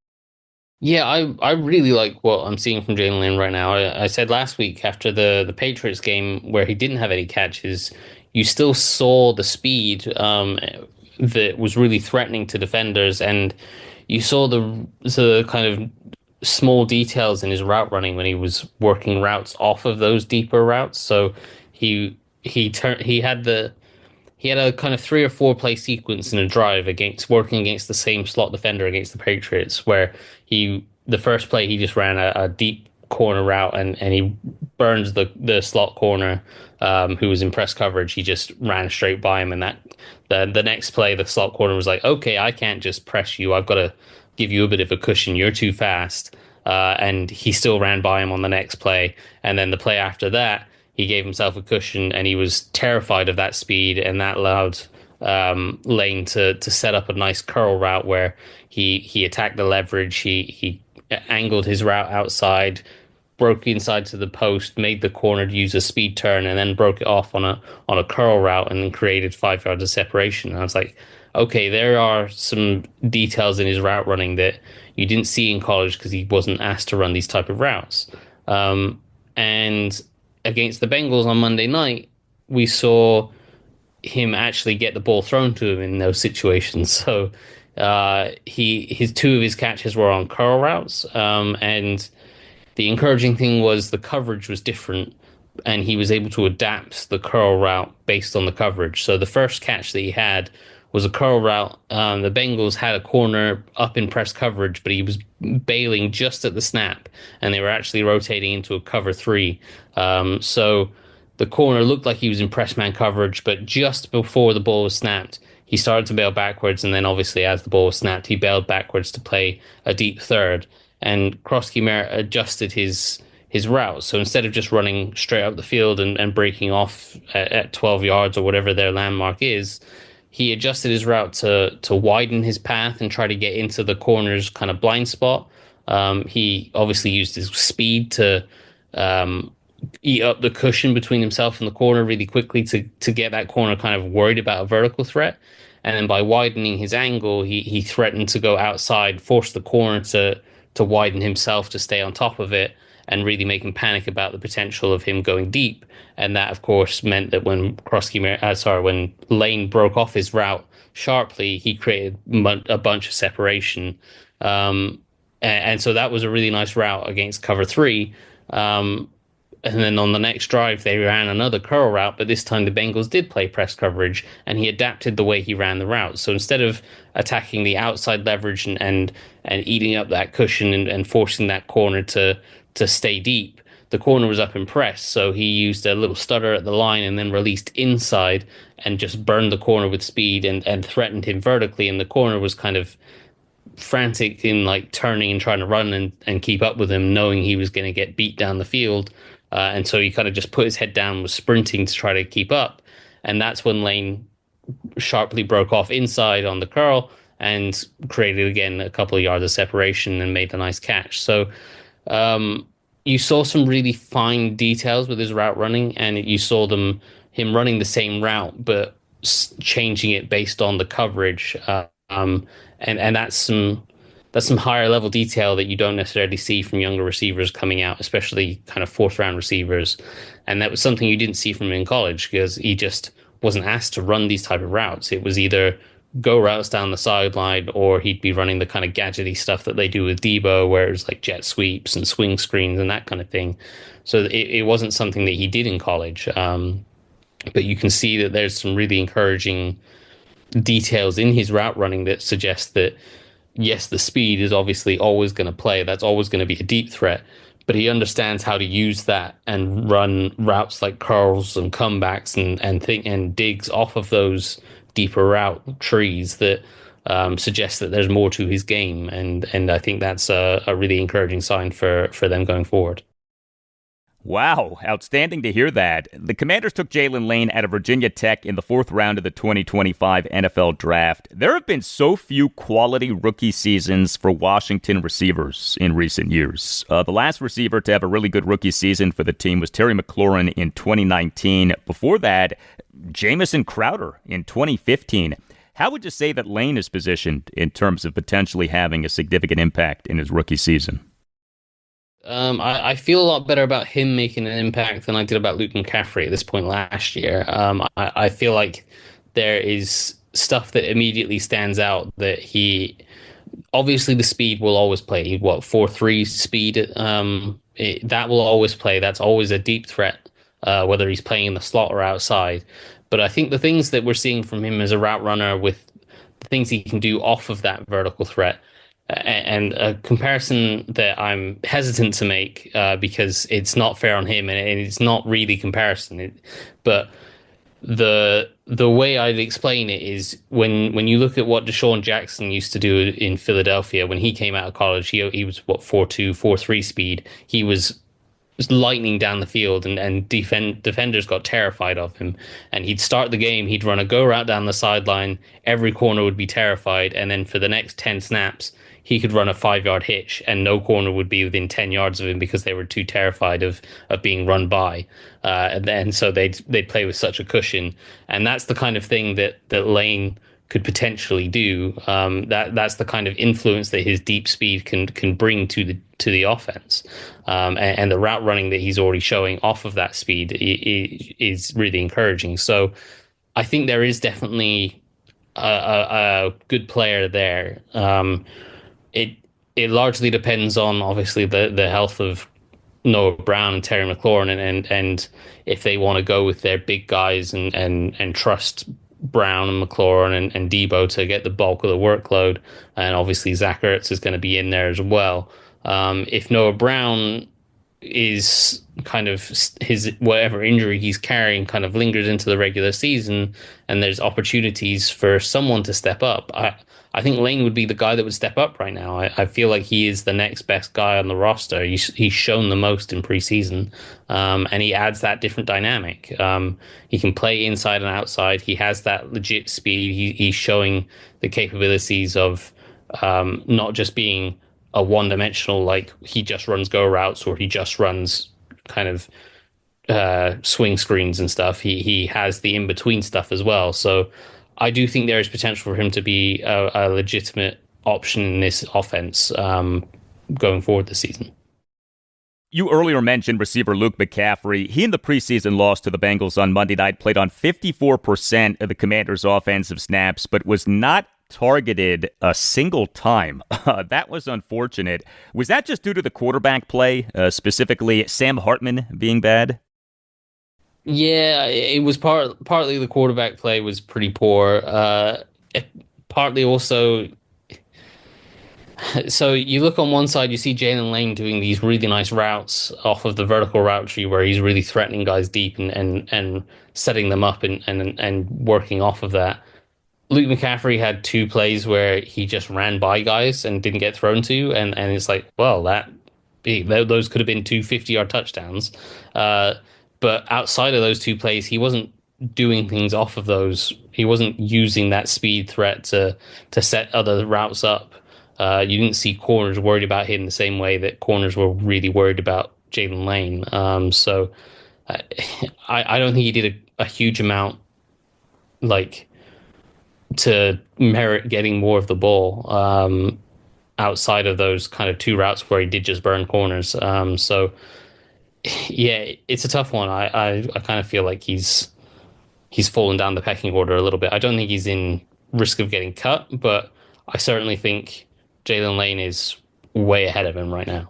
Yeah, I really like what I'm seeing from Jaylin Lane right now. I said last week after the Patriots game where he didn't have any catches, you still saw the speed that was really threatening to defenders, and you saw the kind of small details in his route running when he was working routes off of those deeper routes. So he had a kind of 3 or 4 play sequence in a drive working against the same slot defender against the Patriots, where the first play he just ran a deep corner route and he burns the slot corner who was in press coverage. He just ran straight by him, and the next play the slot corner was like, okay, I can't just press you, I've got to give you a bit of a cushion, you're too fast, and he still ran by him on the next play. And then the play after that, he gave himself a cushion, and he was terrified of that speed, and that allowed Lane to set up a nice curl route where he attacked the leverage, he angled his route outside, broke inside to the post, made the corner use a speed turn, and then broke it off on a curl route and created 5 yards of separation. And I was like, okay, there are some details in his route running that you didn't see in college because he wasn't asked to run these type of routes. And against the Bengals on Monday night, we saw him actually get the ball thrown to him in those situations. So his 2 of his catches were on curl routes, and the encouraging thing was the coverage was different, and he was able to adapt the curl route based on the coverage. So the first catch that he had was a curl route. The Bengals had a corner up in press coverage, but he was bailing just at the snap, and they were actually rotating into a cover 3. So the corner looked like he was in press man coverage, but just before the ball was snapped, he started to bail backwards, and then obviously as the ball was snapped, he bailed backwards to play a deep third. And Croskey-Merritt adjusted his route. So instead of just running straight up the field and breaking off at 12 yards or whatever their landmark is, he adjusted his route to widen his path and try to get into the corner's kind of blind spot. He obviously used his speed to eat up the cushion between himself and the corner really quickly to get that corner kind of worried about a vertical threat. And then by widening his angle, he threatened to go outside, force the corner to widen himself to stay on top of it, and really make him panic about the potential of him going deep. And that, of course, meant that when when Lane broke off his route sharply, he created a bunch of separation. And so that was a really nice route against cover 3. And then on the next drive, they ran another curl route, but this time the Bengals did play press coverage, and he adapted the way he ran the route. So instead of attacking the outside leverage and eating up that cushion and forcing that corner to stay deep, the corner was up in press. So he used a little stutter at the line and then released inside and just burned the corner with speed and threatened him vertically. And the corner was kind of frantic in like turning and trying to run and keep up with him, knowing he was going to get beat down the field. And so he kind of just put his head down, was sprinting to try to keep up. And that's when Lane sharply broke off inside on the curl and created, again, a couple of yards of separation and made a nice catch. So you saw some really fine details with his route running, and you saw him running the same route, but changing it based on the coverage. And that's some higher level detail that you don't necessarily see from younger receivers coming out, especially kind of 4th round receivers. And that was something you didn't see from him in college because he just wasn't asked to run these type of routes. It was either go routes down the sideline, or he'd be running the kind of gadgety stuff that they do with Debo, where it's like jet sweeps and swing screens and that kind of thing. So it wasn't something that he did in college. But you can see that there's some really encouraging details in his route running that suggest that, yes, the speed is obviously always going to play. That's always going to be a deep threat. but he understands how to use that and run routes like curls and comebacks and digs off of those deeper route trees that suggest that there's more to his game, and I think that's a really encouraging sign for them going forward. Wow, outstanding to hear that. The Commanders took Jaylin Lane out of Virginia Tech in the 4th round of the 2025 NFL Draft. There have been so few quality rookie seasons for Washington receivers in recent years. The last receiver to have a really good rookie season for the team was Terry McLaurin in 2019. Before that, Jamison Crowder in 2015. How would you say that Lane is positioned in terms of potentially having a significant impact in his rookie season? I feel a lot better about him making an impact than I did about Luke McCaffrey at this point last year. I feel like there is stuff that immediately stands out that obviously the speed will always play. 4.3 speed? That will always play. That's always a deep threat, whether he's playing in the slot or outside. But I think the things that we're seeing from him as a route runner with the things he can do off of that vertical threat, and a comparison that I'm hesitant to make because it's not fair on him and it's not really comparison. But the way I'd explain it is when you look at what Deshaun Jackson used to do in Philadelphia when he came out of college, he was 4.2, 4.3 speed. He was lightning down the field, and defenders got terrified of him. And he'd start the game, he'd run a go route down the sideline, every corner would be terrified, and then for the next 10 snaps, he could run a 5-yard hitch, and no corner would be within 10 yards of him because they were too terrified of being run by. And so they'd play with such a cushion. And that's the kind of thing that Lane could potentially do. That's the kind of influence that his deep speed can bring to the offense, and the route running that he's already showing off of that speed is really encouraging. So I think there is definitely a good player there. It largely depends on obviously the health of Noah Brown and Terry McLaurin, and if they want to go with their big guys and trust Brown and McLaurin and Debo to get the bulk of the workload, and obviously Zach Ertz is going to be in there as well. If Noah Brown is kind of his whatever injury he's carrying kind of lingers into the regular season, and there's opportunities for someone to step up, I think Lane would be the guy that would step up right now. I feel like he is the next best guy on the roster. He's shown the most in preseason, and he adds that different dynamic. He can play inside and outside. He has that legit speed. He's showing the capabilities of not just being a one-dimensional, like he just runs go routes or he just runs kind of swing screens and stuff. He has the in-between stuff as well. So I do think there is potential for him to be a legitimate option in this offense going forward this season. You earlier mentioned receiver Luke McCaffrey. He in the preseason loss to the Bengals on Monday night played on 54% of the Commanders' offensive snaps, but was not targeted a single time. That was unfortunate. Was that just due to the quarterback play, specifically Sam Hartman being bad? Yeah, it was partly the quarterback play was pretty poor. Partly also, so you look on one side, you see Jaylin Lane doing these really nice routes off of the vertical route tree where he's really threatening guys deep and setting them up and working off of that. Luke McCaffrey had 2 plays where he just ran by guys and didn't get thrown to, and it's like, well, those could have been 2 50-yard touchdowns. But outside of those 2 plays, he wasn't doing things off of those. He wasn't using that speed threat to set other routes up. You didn't see corners worried about him the same way that corners were really worried about Jaylin Lane. So I don't think he did a huge amount to merit getting more of the ball outside of those kind of 2 routes where he did just burn corners. So yeah, it's a tough one. I kind of feel like he's fallen down the pecking order a little bit. I don't think he's in risk of getting cut, but I certainly think Jaylin Lane is way ahead of him right now.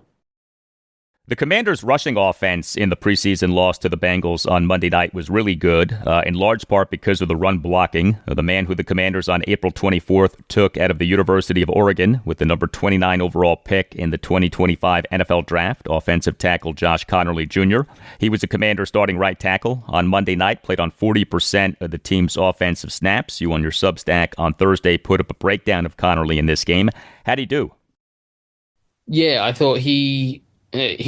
The Commanders' rushing offense in the preseason loss to the Bengals on Monday night was really good, in large part because of the run blocking of the man who the Commanders on April 24th took out of the University of Oregon with the number 29 overall pick in the 2025 NFL Draft, offensive tackle Josh Conerly Jr. He was a Commander starting right tackle on Monday night, played on 40% of the team's offensive snaps. You on your Substack on Thursday put up a breakdown of Conerly in this game. How'd he do? Yeah, I thought he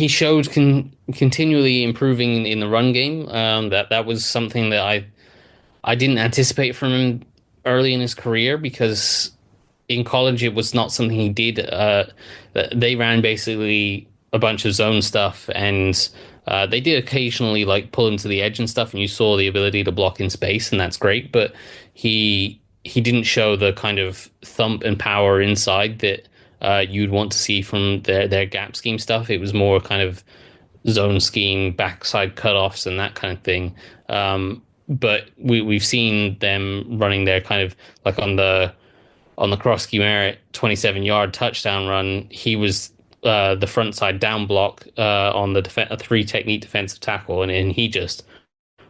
showed continually improving in the run game. That was something that I didn't anticipate from him early in his career, because in college it was not something he did. They ran basically a bunch of zone stuff, and they did occasionally like pull him to the edge and stuff, and you saw the ability to block in space, and that's great. But he didn't show the kind of thump and power inside that you'd want to see from their gap scheme stuff. It was more kind of zone scheme, backside cutoffs, and that kind of thing. But we've seen them running their kind of like on the Croskey-Merritt 27-yard touchdown run. He was the front side down block on the three technique defensive tackle, and he just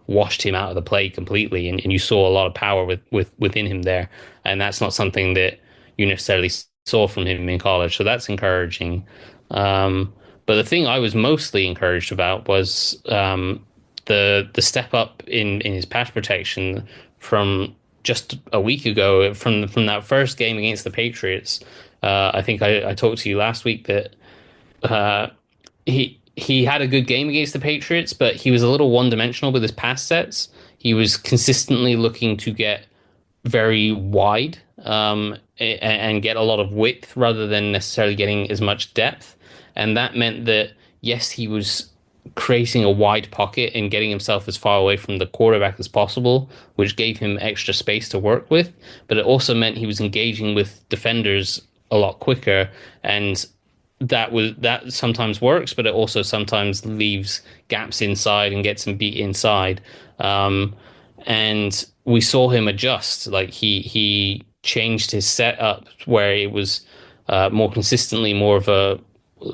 washed him out of the play completely. And you saw a lot of power within him there, and that's not something that you necessarily saw from him in college, so that's encouraging. But the thing I was mostly encouraged about was the step up in his pass protection from just a week ago, from that first game against the Patriots. I think I talked to you last week that he had a good game against the Patriots, but he was a little one-dimensional with his pass sets. He was consistently looking to get very wide and get a lot of width rather than necessarily getting as much depth. And that meant that, yes, he was creating a wide pocket and getting himself as far away from the quarterback as possible, which gave him extra space to work with. But it also meant he was engaging with defenders a lot quicker, and that sometimes works, but it also sometimes leaves gaps inside and gets him beat inside. And we saw him adjust. Like he changed his setup where it was more consistently more of a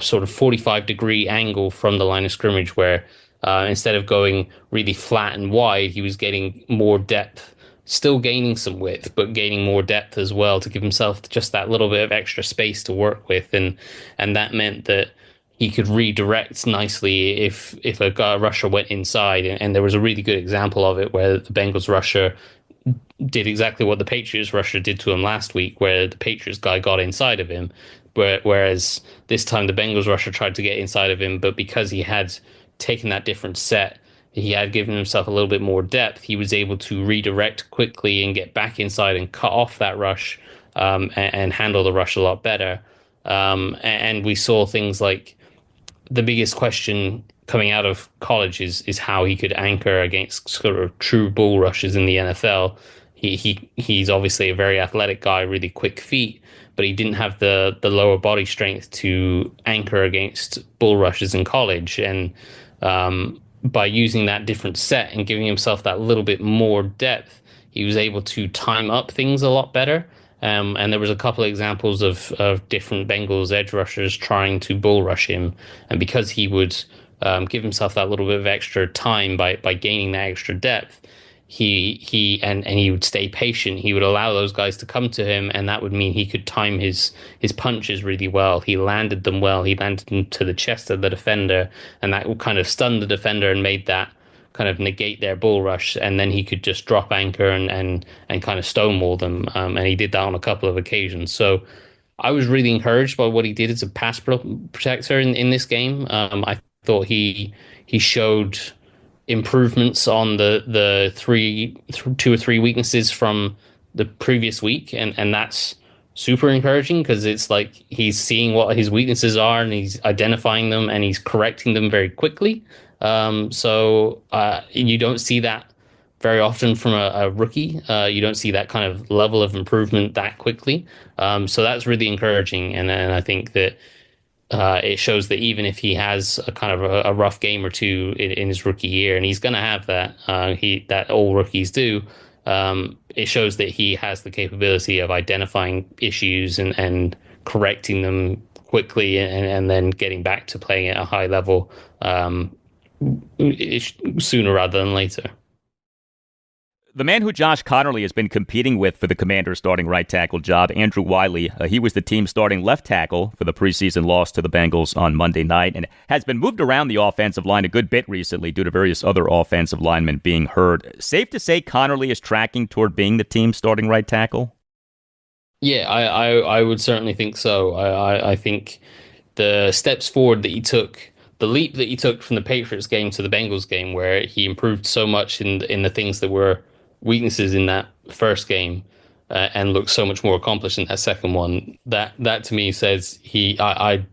sort of 45-degree angle from the line of scrimmage, where instead of going really flat and wide, he was getting more depth, still gaining some width, but gaining more depth as well to give himself just that little bit of extra space to work with. And that meant that he could redirect nicely if a rusher went inside. And there was a really good example of it where the Bengals rusher did exactly what the Patriots rusher did to him last week, where the Patriots guy got inside of him. Whereas this time the Bengals rusher tried to get inside of him, but because he had taken that different set, he had given himself a little bit more depth, he was able to redirect quickly and get back inside and cut off that rush and handle the rush a lot better. And we saw things like the biggest question coming out of college is how he could anchor against sort of true bull rushes in the NFL. He's obviously a very athletic guy, really quick feet, but he didn't have the lower body strength to anchor against bull rushes in college. And by using that different set and giving himself that little bit more depth, he was able to time up things a lot better. And there was a couple of examples of different Bengals edge rushers trying to bull rush him. And because he would give himself that little bit of extra time by gaining that extra depth, he would stay patient. He would allow those guys to come to him, and that would mean he could time his punches really well. He landed them well. He landed them to the chest of the defender, and that would kind of stun the defender and made that kind of negate their bull rush, and then he could just drop anchor and kind of stonewall them. And he did that on a couple of occasions. So I was really encouraged by what he did as a pass protector in this game. I thought he showed improvements on the 2 or 3 weaknesses from the previous week, and that's super encouraging, because it's like he's seeing what his weaknesses are and he's identifying them and he's correcting them very quickly. So you don't see that very often from a rookie. You don't see that kind of level of improvement that quickly. So that's really encouraging, and I think that it shows that even if he has a kind of a rough game or two in his rookie year, and he's going to have that, that all rookies do, it shows that he has the capability of identifying issues and correcting them quickly and then getting back to playing at a high level sooner rather than later. The man who Josh Conerly has been competing with for the Commanders' starting right tackle job, Andrew Wiley, he was the team's starting left tackle for the preseason loss to the Bengals on Monday night and has been moved around the offensive line a good bit recently due to various other offensive linemen being hurt. Safe to say Conerly is tracking toward being the team's starting right tackle? Yeah, I would certainly think so. I think the steps forward that he took, the leap that he took from the Patriots game to the Bengals game, where he improved so much in the things that were weaknesses in that first game and looked so much more accomplished in that second one, that to me says I'd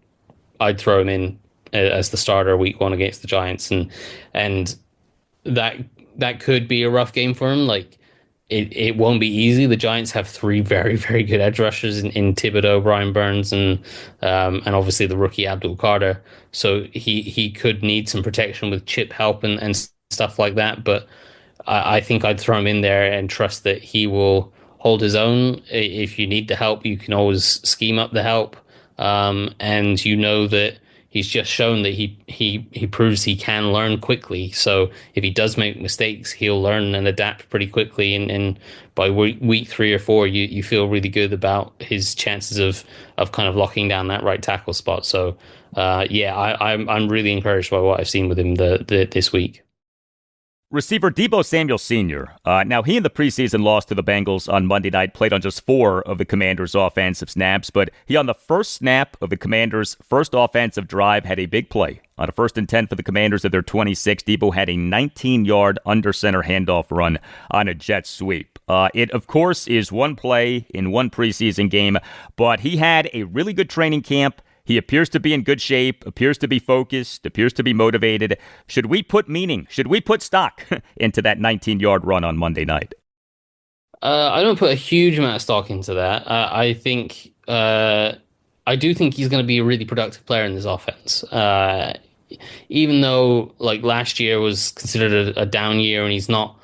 throw him in as the starter week 1 against the Giants, and that could be a rough game for him. Like it won't be easy. The Giants have 3 very, very good edge rushers in Thibodeau, Brian Burns, and obviously the rookie Abdul Carter. So he could need some protection with chip help and stuff like that, but I think I'd throw him in there and trust that he will hold his own. If you need the help, you can always scheme up the help. And you know that he's just shown that he proves he can learn quickly. So if he does make mistakes, he'll learn and adapt pretty quickly. And by week 3 or 4, you feel really good about his chances of kind of locking down that right tackle spot. So I'm really encouraged by what I've seen with him this week. Receiver Deebo Samuel Sr. Now, he in the preseason loss to the Bengals on Monday night played on just 4 of the Commanders' offensive snaps, but he on the first snap of the Commanders' first offensive drive had a big play. On a 1st and 10 for the Commanders at their 26, Deebo had a 19-yard under-center handoff run on a jet sweep. It, of course, is one play in one preseason game, but he had a really good training camp. He appears to be in good shape, appears to be focused, appears to be motivated. Should we put stock into that 19-yard run on Monday night? I don't put a huge amount of stock into that. I do think he's going to be a really productive player in this offense. Even though like last year was considered a down year, and he's not.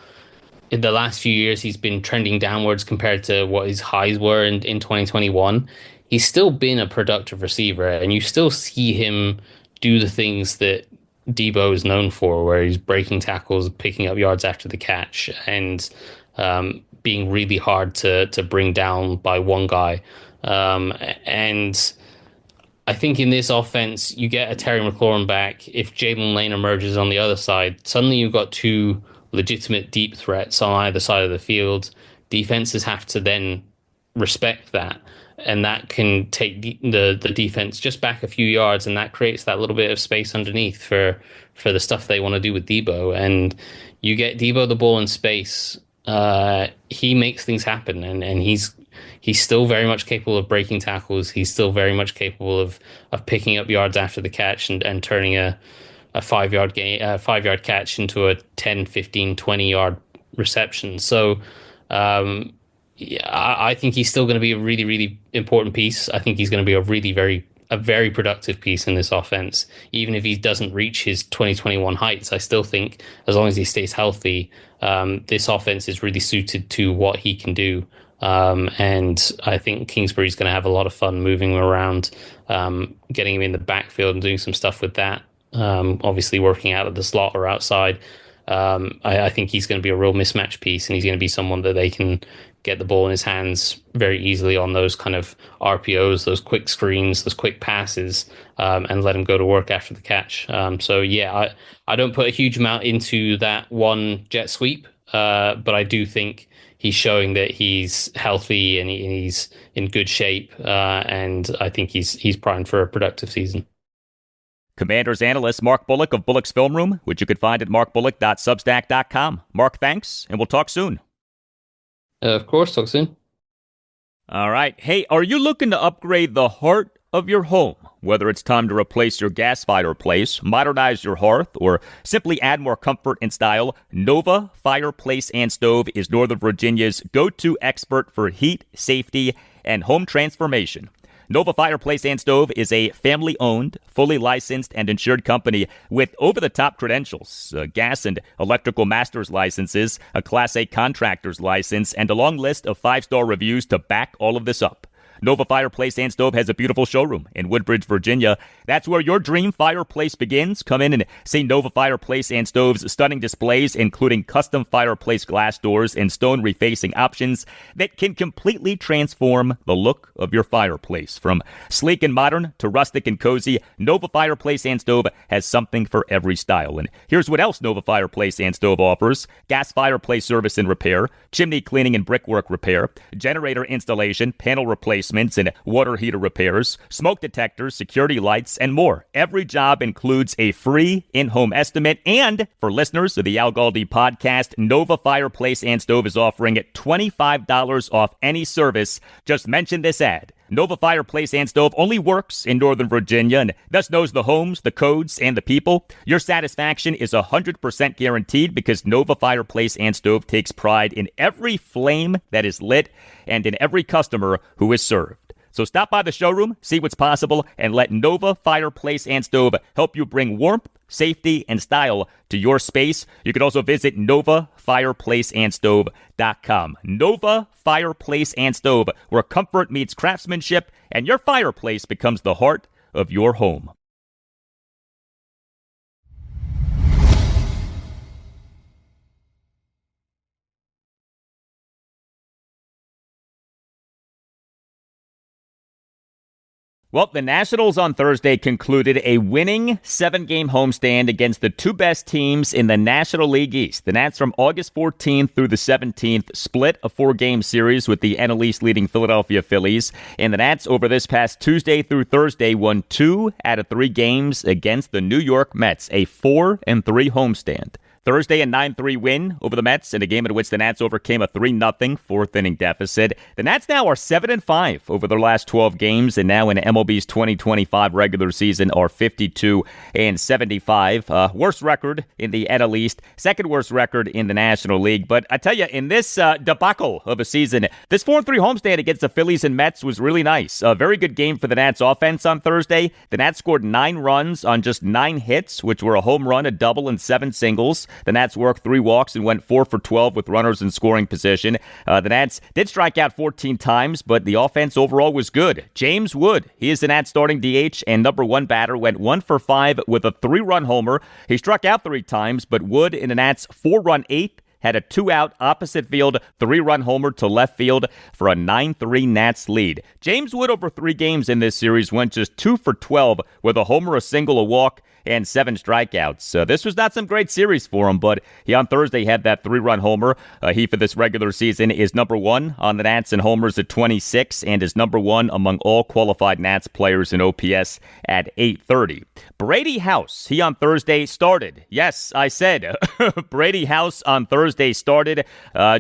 In the last few years, he's been trending downwards compared to what his highs were in 2021. He's still been a productive receiver, and you still see him do the things that Deebo is known for, where he's breaking tackles, picking up yards after the catch, and being really hard to bring down by one guy. And I think in this offense, you get a Terry McLaurin back. If Jaylin Lane emerges on the other side, suddenly you've got 2 legitimate deep threats on either side of the field. Defenses have to then respect that. And that can take the defense just back a few yards, and that creates that little bit of space underneath for the stuff they want to do with Deebo. And you get Deebo the ball in space, he makes things happen, and he's still very much capable of breaking tackles. He's still very much capable of picking up yards after the catch and turning a 5-yard catch into a 10, 15, 20-yard reception. So I think he's still going to be a really, really important piece. I think he's going to be a very productive piece in this offense. Even if he doesn't reach his 2021 heights, I still think as long as he stays healthy, this offense is really suited to what he can do. And I think Kingsbury's going to have a lot of fun moving him around, getting him in the backfield and doing some stuff with that. Obviously working out of the slot or outside. I think he's going to be a real mismatch piece, and he's going to be someone that they can get the ball in his hands very easily on those kind of RPOs, those quick screens, those quick passes, and let him go to work after the catch. I don't put a huge amount into that one jet sweep, but I do think he's showing that he's healthy and he's in good shape, and I think he's primed for a productive season. Commanders analyst Mark Bullock of Bullock's Film Room, which you could find at markbullock.substack.com. Mark, thanks, and we'll talk soon. Of course, talk soon. All right. Hey, are you looking to upgrade the heart of your home? Whether it's time to replace your gas fireplace, modernize your hearth, or simply add more comfort and style, Nova Fireplace and Stove is Northern Virginia's go-to expert for heat, safety, and home transformation. Nova Fireplace and Stove is a family-owned, fully licensed, and insured company with over-the-top credentials, gas and electrical master's licenses, a Class A contractor's license, and a long list of 5-star reviews to back all of this up. Nova Fireplace and Stove has a beautiful showroom in Woodbridge, Virginia. That's where your dream fireplace begins. Come in and see Nova Fireplace and Stove's stunning displays, including custom fireplace glass doors and stone refacing options that can completely transform the look of your fireplace. From sleek and modern to rustic and cozy, Nova Fireplace and Stove has something for every style. And here's what else Nova Fireplace and Stove offers: gas fireplace service and repair, chimney cleaning and brickwork repair, generator installation, panel replacements, and water heater repairs, smoke detectors, security lights, and more. Every job includes a free in-home estimate. And for listeners of the Al Galdi podcast, Nova Fireplace and Stove is offering $25 off any service. Just mention this ad. Nova Fireplace and Stove only works in Northern Virginia and thus knows the homes, the codes, and the people. Your satisfaction is 100% guaranteed because Nova Fireplace and Stove takes pride in every flame that is lit and in every customer who is served. So stop by the showroom, see what's possible, and let Nova Fireplace and Stove help you bring warmth, safety, and style to your space. You can also visit NovaFireplaceandStove.com. Nova Fireplace and Stove, where comfort meets craftsmanship, and your fireplace becomes the heart of your home. Well, the Nationals on Thursday concluded a winning 7-game homestand against the two best teams in the National League East. The Nats from August 14th through the 17th split a 4-game series with the NL East leading Philadelphia Phillies. And the Nats over this past Tuesday through Thursday won 2 out of 3 games against the New York Mets, a 4-3 homestand. Thursday, a 9-3 win over the Mets in a game in which the Nats overcame a 3-0 fourth-inning deficit. The Nats now are 7-5 over their last 12 games, and now in MLB's 2025 regular season are 52-75. Worst record in the NL East, second worst record in the National League. But I tell you, in this debacle of a season, this 4-3 homestand against the Phillies and Mets was really nice. A very good game for the Nats offense on Thursday. The Nats scored 9 runs on just 9 hits, which were a home run, a double, and 7 singles. The Nats worked 3 walks and went 4 for 12 with runners in scoring position. The Nats did strike out 14 times, but the offense overall was good. James Wood, he is the Nats starting DH and number 1 batter, went 1 for 5 with a 3-run homer. He struck out 3 times, but Wood in the Nats 4-run 8th had a 2-out opposite field 3-run homer to left field for a 9-3 Nats lead. James Wood over 3 games in this series went just 2 for 12 with a homer, a single, a walk, and 7 strikeouts. This was not some great series for him, but he on Thursday had that 3-run homer. He, for this regular season, is number 1 on the Nats in homers at 26 and is number 1 among all qualified Nats players in OPS at 830. Brady House, he on Thursday started. Yes, I said Brady House on Thursday started.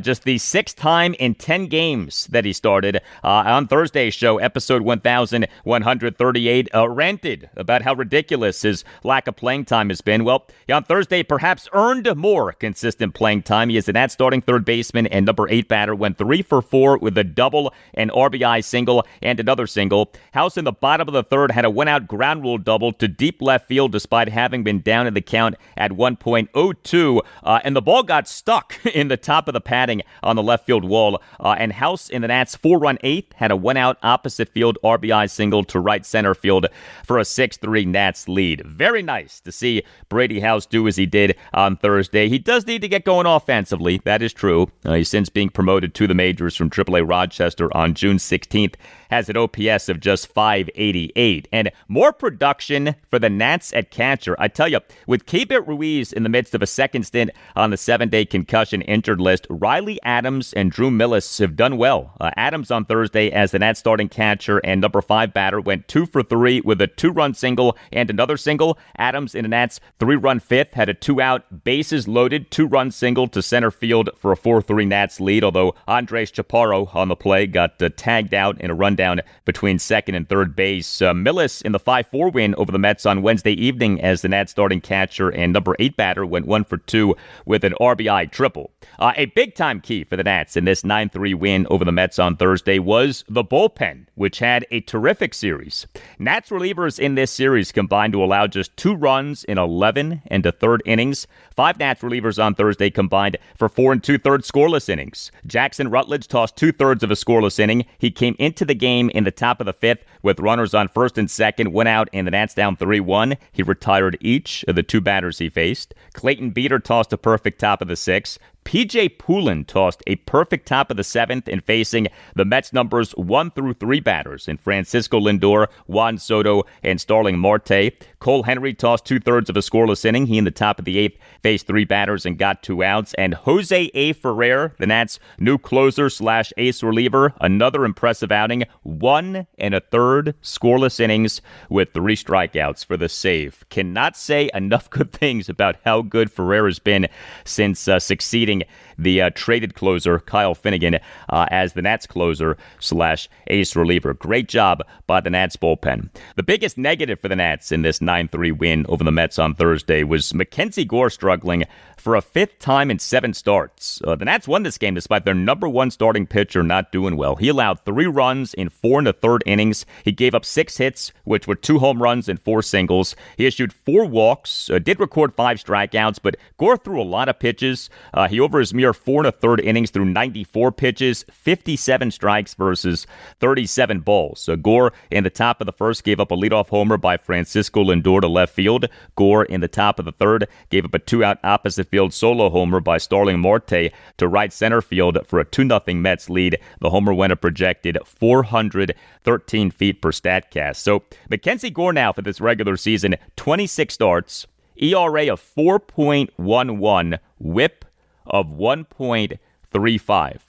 Just the 6th time in 10 games that he started. On Thursday's show, episode 1138, ranted about how ridiculous his lack of playing time has been. Well, on Thursday perhaps earned more consistent playing time. He is the Nats starting third baseman and number 8 batter, went 3 for 4 with a double, an RBI single, and another single. House in the bottom of the third had a 1-out ground rule double to deep left field despite having been down in the count at 1.02, and the ball got stuck in the top of the padding on the left field wall, and House in the Nats 4-run 8th had a 1-out opposite field RBI single to right center field for a 6-3 Nats lead. Very nice to see Brady House do as he did on Thursday. He does need to get going offensively. That is true. He's since being promoted to the majors from AAA Rochester on June 16th. Has an OPS of just 588. And more production for the Nats at catcher. I tell you, with Keibert Ruiz in the midst of a second stint on the 7-day concussion injured list, Riley Adams and Drew Millis have done well. Adams on Thursday as the Nats starting catcher and number 5 batter went 2 for 3 with a 2-run single and another single. Adams in the Nats 3-run 5th had a 2-out bases loaded 2-run single to center field for a 4-3 Nats lead, although Andres Chaparro on the play got tagged out in a rundown between second and third base. Millis in the 5-4 win over the Mets on Wednesday evening as the Nats starting catcher and number 8 batter went 1 for 2 with an RBI triple. A big-time key for the Nats in this 9-3 win over the Mets on Thursday was the bullpen, which had a terrific series. Nats relievers in this series combined to allow just 2 runs in 11 and a third innings. 5 Nats relievers on Thursday combined for 4 2/3 scoreless innings. Jackson Rutledge tossed 2/3 of a scoreless inning. He came into the game game in the top of the fifth with runners on first and second, went out and the Nats down 3-1. He retired each of the two batters he faced. Clayton Beeter tossed a perfect top of the sixth. P.J. Poulin tossed a perfect top of the seventh in facing the Mets numbers 1 through 3 batters in Francisco Lindor, Juan Soto, and Starling Marte. Cole Henry tossed 2/3 of a scoreless inning. He in the top of the eighth faced 3 batters and got 2 outs. And Jose A. Ferrer, the Nats' new closer/ace reliever, another impressive outing, 1 1/3 scoreless innings with 3 strikeouts for the save. Cannot say enough good things about how good Ferrer has been since succeeding the traded closer Kyle Finnegan as the Nats closer/ace reliever. Great job by the Nats bullpen. The biggest negative for the Nats in this 9-3 win over the Mets on Thursday was Mackenzie Gore struggling for a 5th time in 7 starts. The Nats won this game despite their number 1 starting pitcher not doing well. He allowed 3 runs in 4 1/3 innings. He gave up 6 hits, which were 2 home runs and 4 singles. He issued 4 walks, did record 5 strikeouts, but Gore threw a lot of pitches. He over his mere 4 1/3 innings threw 94 pitches, 57 strikes versus 37 balls. Gore in the top of the first gave up a leadoff homer by Francisco Lindor to left field. Gore in the top of the third gave up a 2-out opposite field solo homer by Starling Marte to right center field for a 2-0 Mets lead. The homer went a projected 413 feet per Statcast. So Mackenzie Gore now for this regular season, 26 starts, ERA of 4.11, whip of 1.35.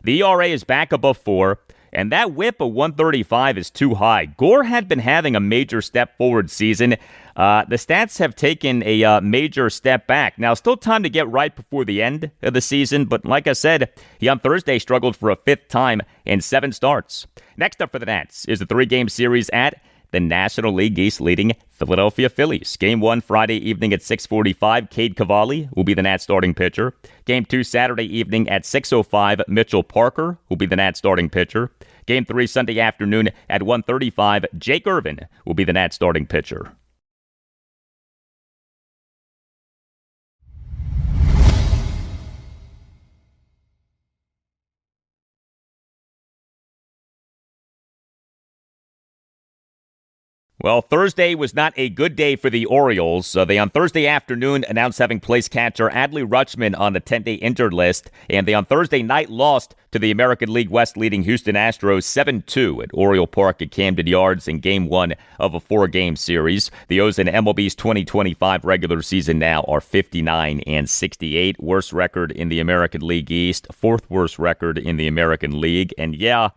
The ERA is back above 4, and that whip of 135 is too high. Gore had been having a major step forward season. The stats have taken a major step back. Now, still time to get right before the end of the season, but like I said, he on Thursday struggled for a 5th time in 7 starts. Next up for the Nats is the 3-game series at the National League East leading Philadelphia Phillies. Game 1 Friday evening at 6:45, Cade Cavalli will be the Nats starting pitcher. Game 2 Saturday evening at 6:05, Mitchell Parker will be the Nats starting pitcher. Game 3 Sunday afternoon at 1:35, Jake Irvin will be the Nats starting pitcher. Well, Thursday was not a good day for the Orioles. They on Thursday afternoon announced having placed catcher Adley Rutschman on the 10-day injured list, and they on Thursday night lost to the American League West leading Houston Astros 7-2 at Oriole Park at Camden Yards in Game 1 of a 4-game series. The O's in MLB's 2025 regular season now are 59-68, worst record in the American League East, 4th worst record in the American League, and yeah,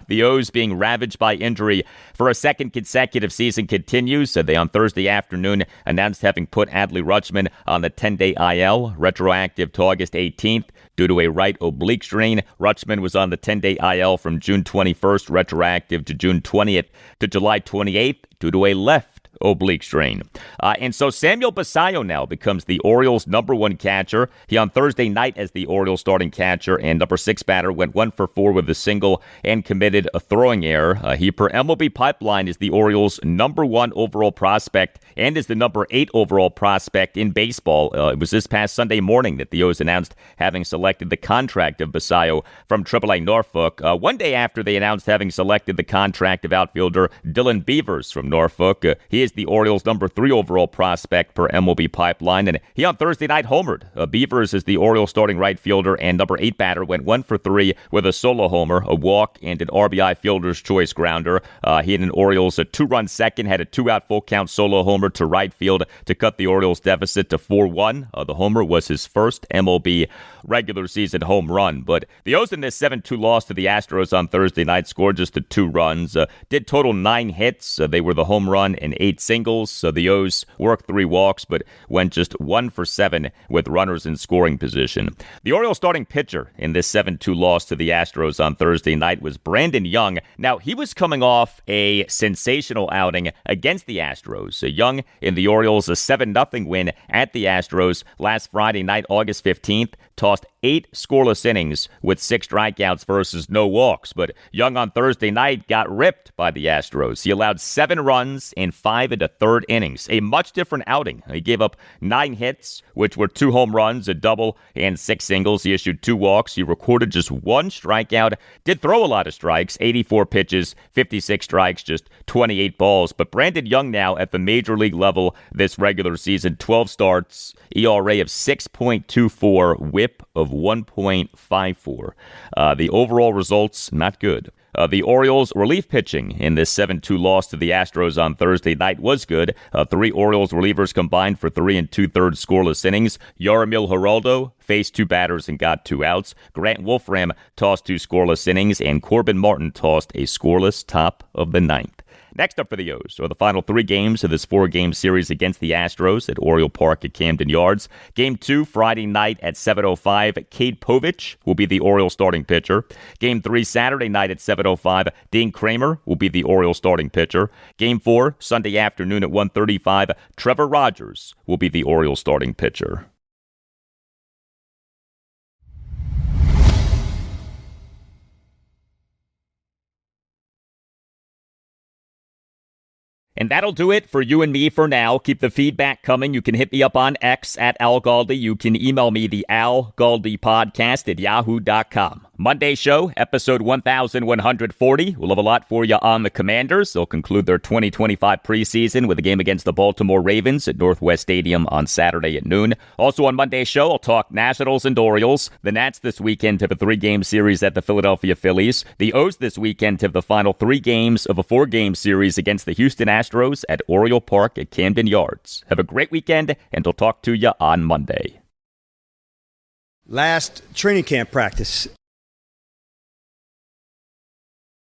the O's being ravaged by injury for a 2nd consecutive season continues. They on Thursday afternoon announced having put Adley Rutschman on the 10-day IL, retroactive to August 18th due to a right oblique strain. Rutschman was on the 10-day IL from June 21st, retroactive to June 20th to July 28th due to a left oblique strain. And so Samuel Basallo now becomes the Orioles' number 1 catcher. He on Thursday night as the Orioles starting catcher and number 6 batter went 1 for 4 with a single and committed a throwing error. He per MLB Pipeline is the Orioles' number 1 overall prospect and is the number 8 overall prospect in baseball. It was this past Sunday morning that the O's announced having selected the contract of Basallo from AAA Norfolk. One day after they announced having selected the contract of outfielder Dylan Beavers from Norfolk. He is the Orioles' number 3 overall prospect per MLB Pipeline, and he on Thursday night homered. Beavers is the Orioles' starting right fielder and number 8 batter, went 1 for 3 with a solo homer, a walk, and an RBI fielder's choice grounder. He had an Orioles a 2-run second, had a 2-out full count solo homer to right field to cut the Orioles' deficit to 4-1. The homer was his first MLB regular season home run, but the O's in this 7-2 loss to the Astros on Thursday night scored just the 2 runs, did total 9 hits. They were the home run and 8 singles. So the O's worked 3 walks, but went just 1 for 7 with runners in scoring position. The Orioles starting pitcher in this 7-2 loss to the Astros on Thursday night was Brandon Young. Now, he was coming off a sensational outing against the Astros. Young in the Orioles' a 7-0 win at the Astros last Friday night, August 15th, tossed 8 scoreless innings with 6 strikeouts versus no walks. But Young on Thursday night got ripped by the Astros. He allowed 7 runs in 5 1/3 innings. A much different outing. He gave up 9 hits, which were 2 home runs, a double, and 6 singles. He issued 2 walks. He recorded just 1 strikeout. Did throw a lot of strikes, 84 pitches, 56 strikes, just 28 balls. But Brandon Young now at the major league level this regular season, 12 starts, ERA of 6.24, whip of 1.54. The overall results, not good. The Orioles' relief pitching in this 7-2 loss to the Astros on Thursday night was good. 3 Orioles relievers combined for 3 2/3 scoreless innings. Yaramil Geraldo faced 2 batters and got 2 outs. Grant Wolfram tossed 2 scoreless innings, and Corbin Martin tossed a scoreless top of the 9th. Next up for the O's are the final 3 games of this 4-game series against the Astros at Oriole Park at Camden Yards. Game 2, Friday night at 7:05. Cade Povich will be the Orioles starting pitcher. Game 3, Saturday night at 7:05. Dean Kramer will be the Orioles starting pitcher. Game 4, Sunday afternoon at 1:35. Trevor Rogers will be the Orioles starting pitcher. And that'll do it for you and me for now. Keep the feedback coming. You can hit me up on X at Al Galdi. You can email me the Al Galdi podcast at yahoo.com. Monday show, episode 1140. We'll have a lot for you on the Commanders. They'll conclude their 2025 preseason with a game against the Baltimore Ravens at Northwest Stadium on Saturday at noon. Also on Monday's show, I'll talk Nationals and Orioles. The Nats this weekend have a 3-game series at the Philadelphia Phillies. The O's this weekend have the final 3 games of a 4-game series against the Houston Astros at Oriole Park at Camden Yards. Have a great weekend, and I'll talk to you on Monday. Last training camp practice.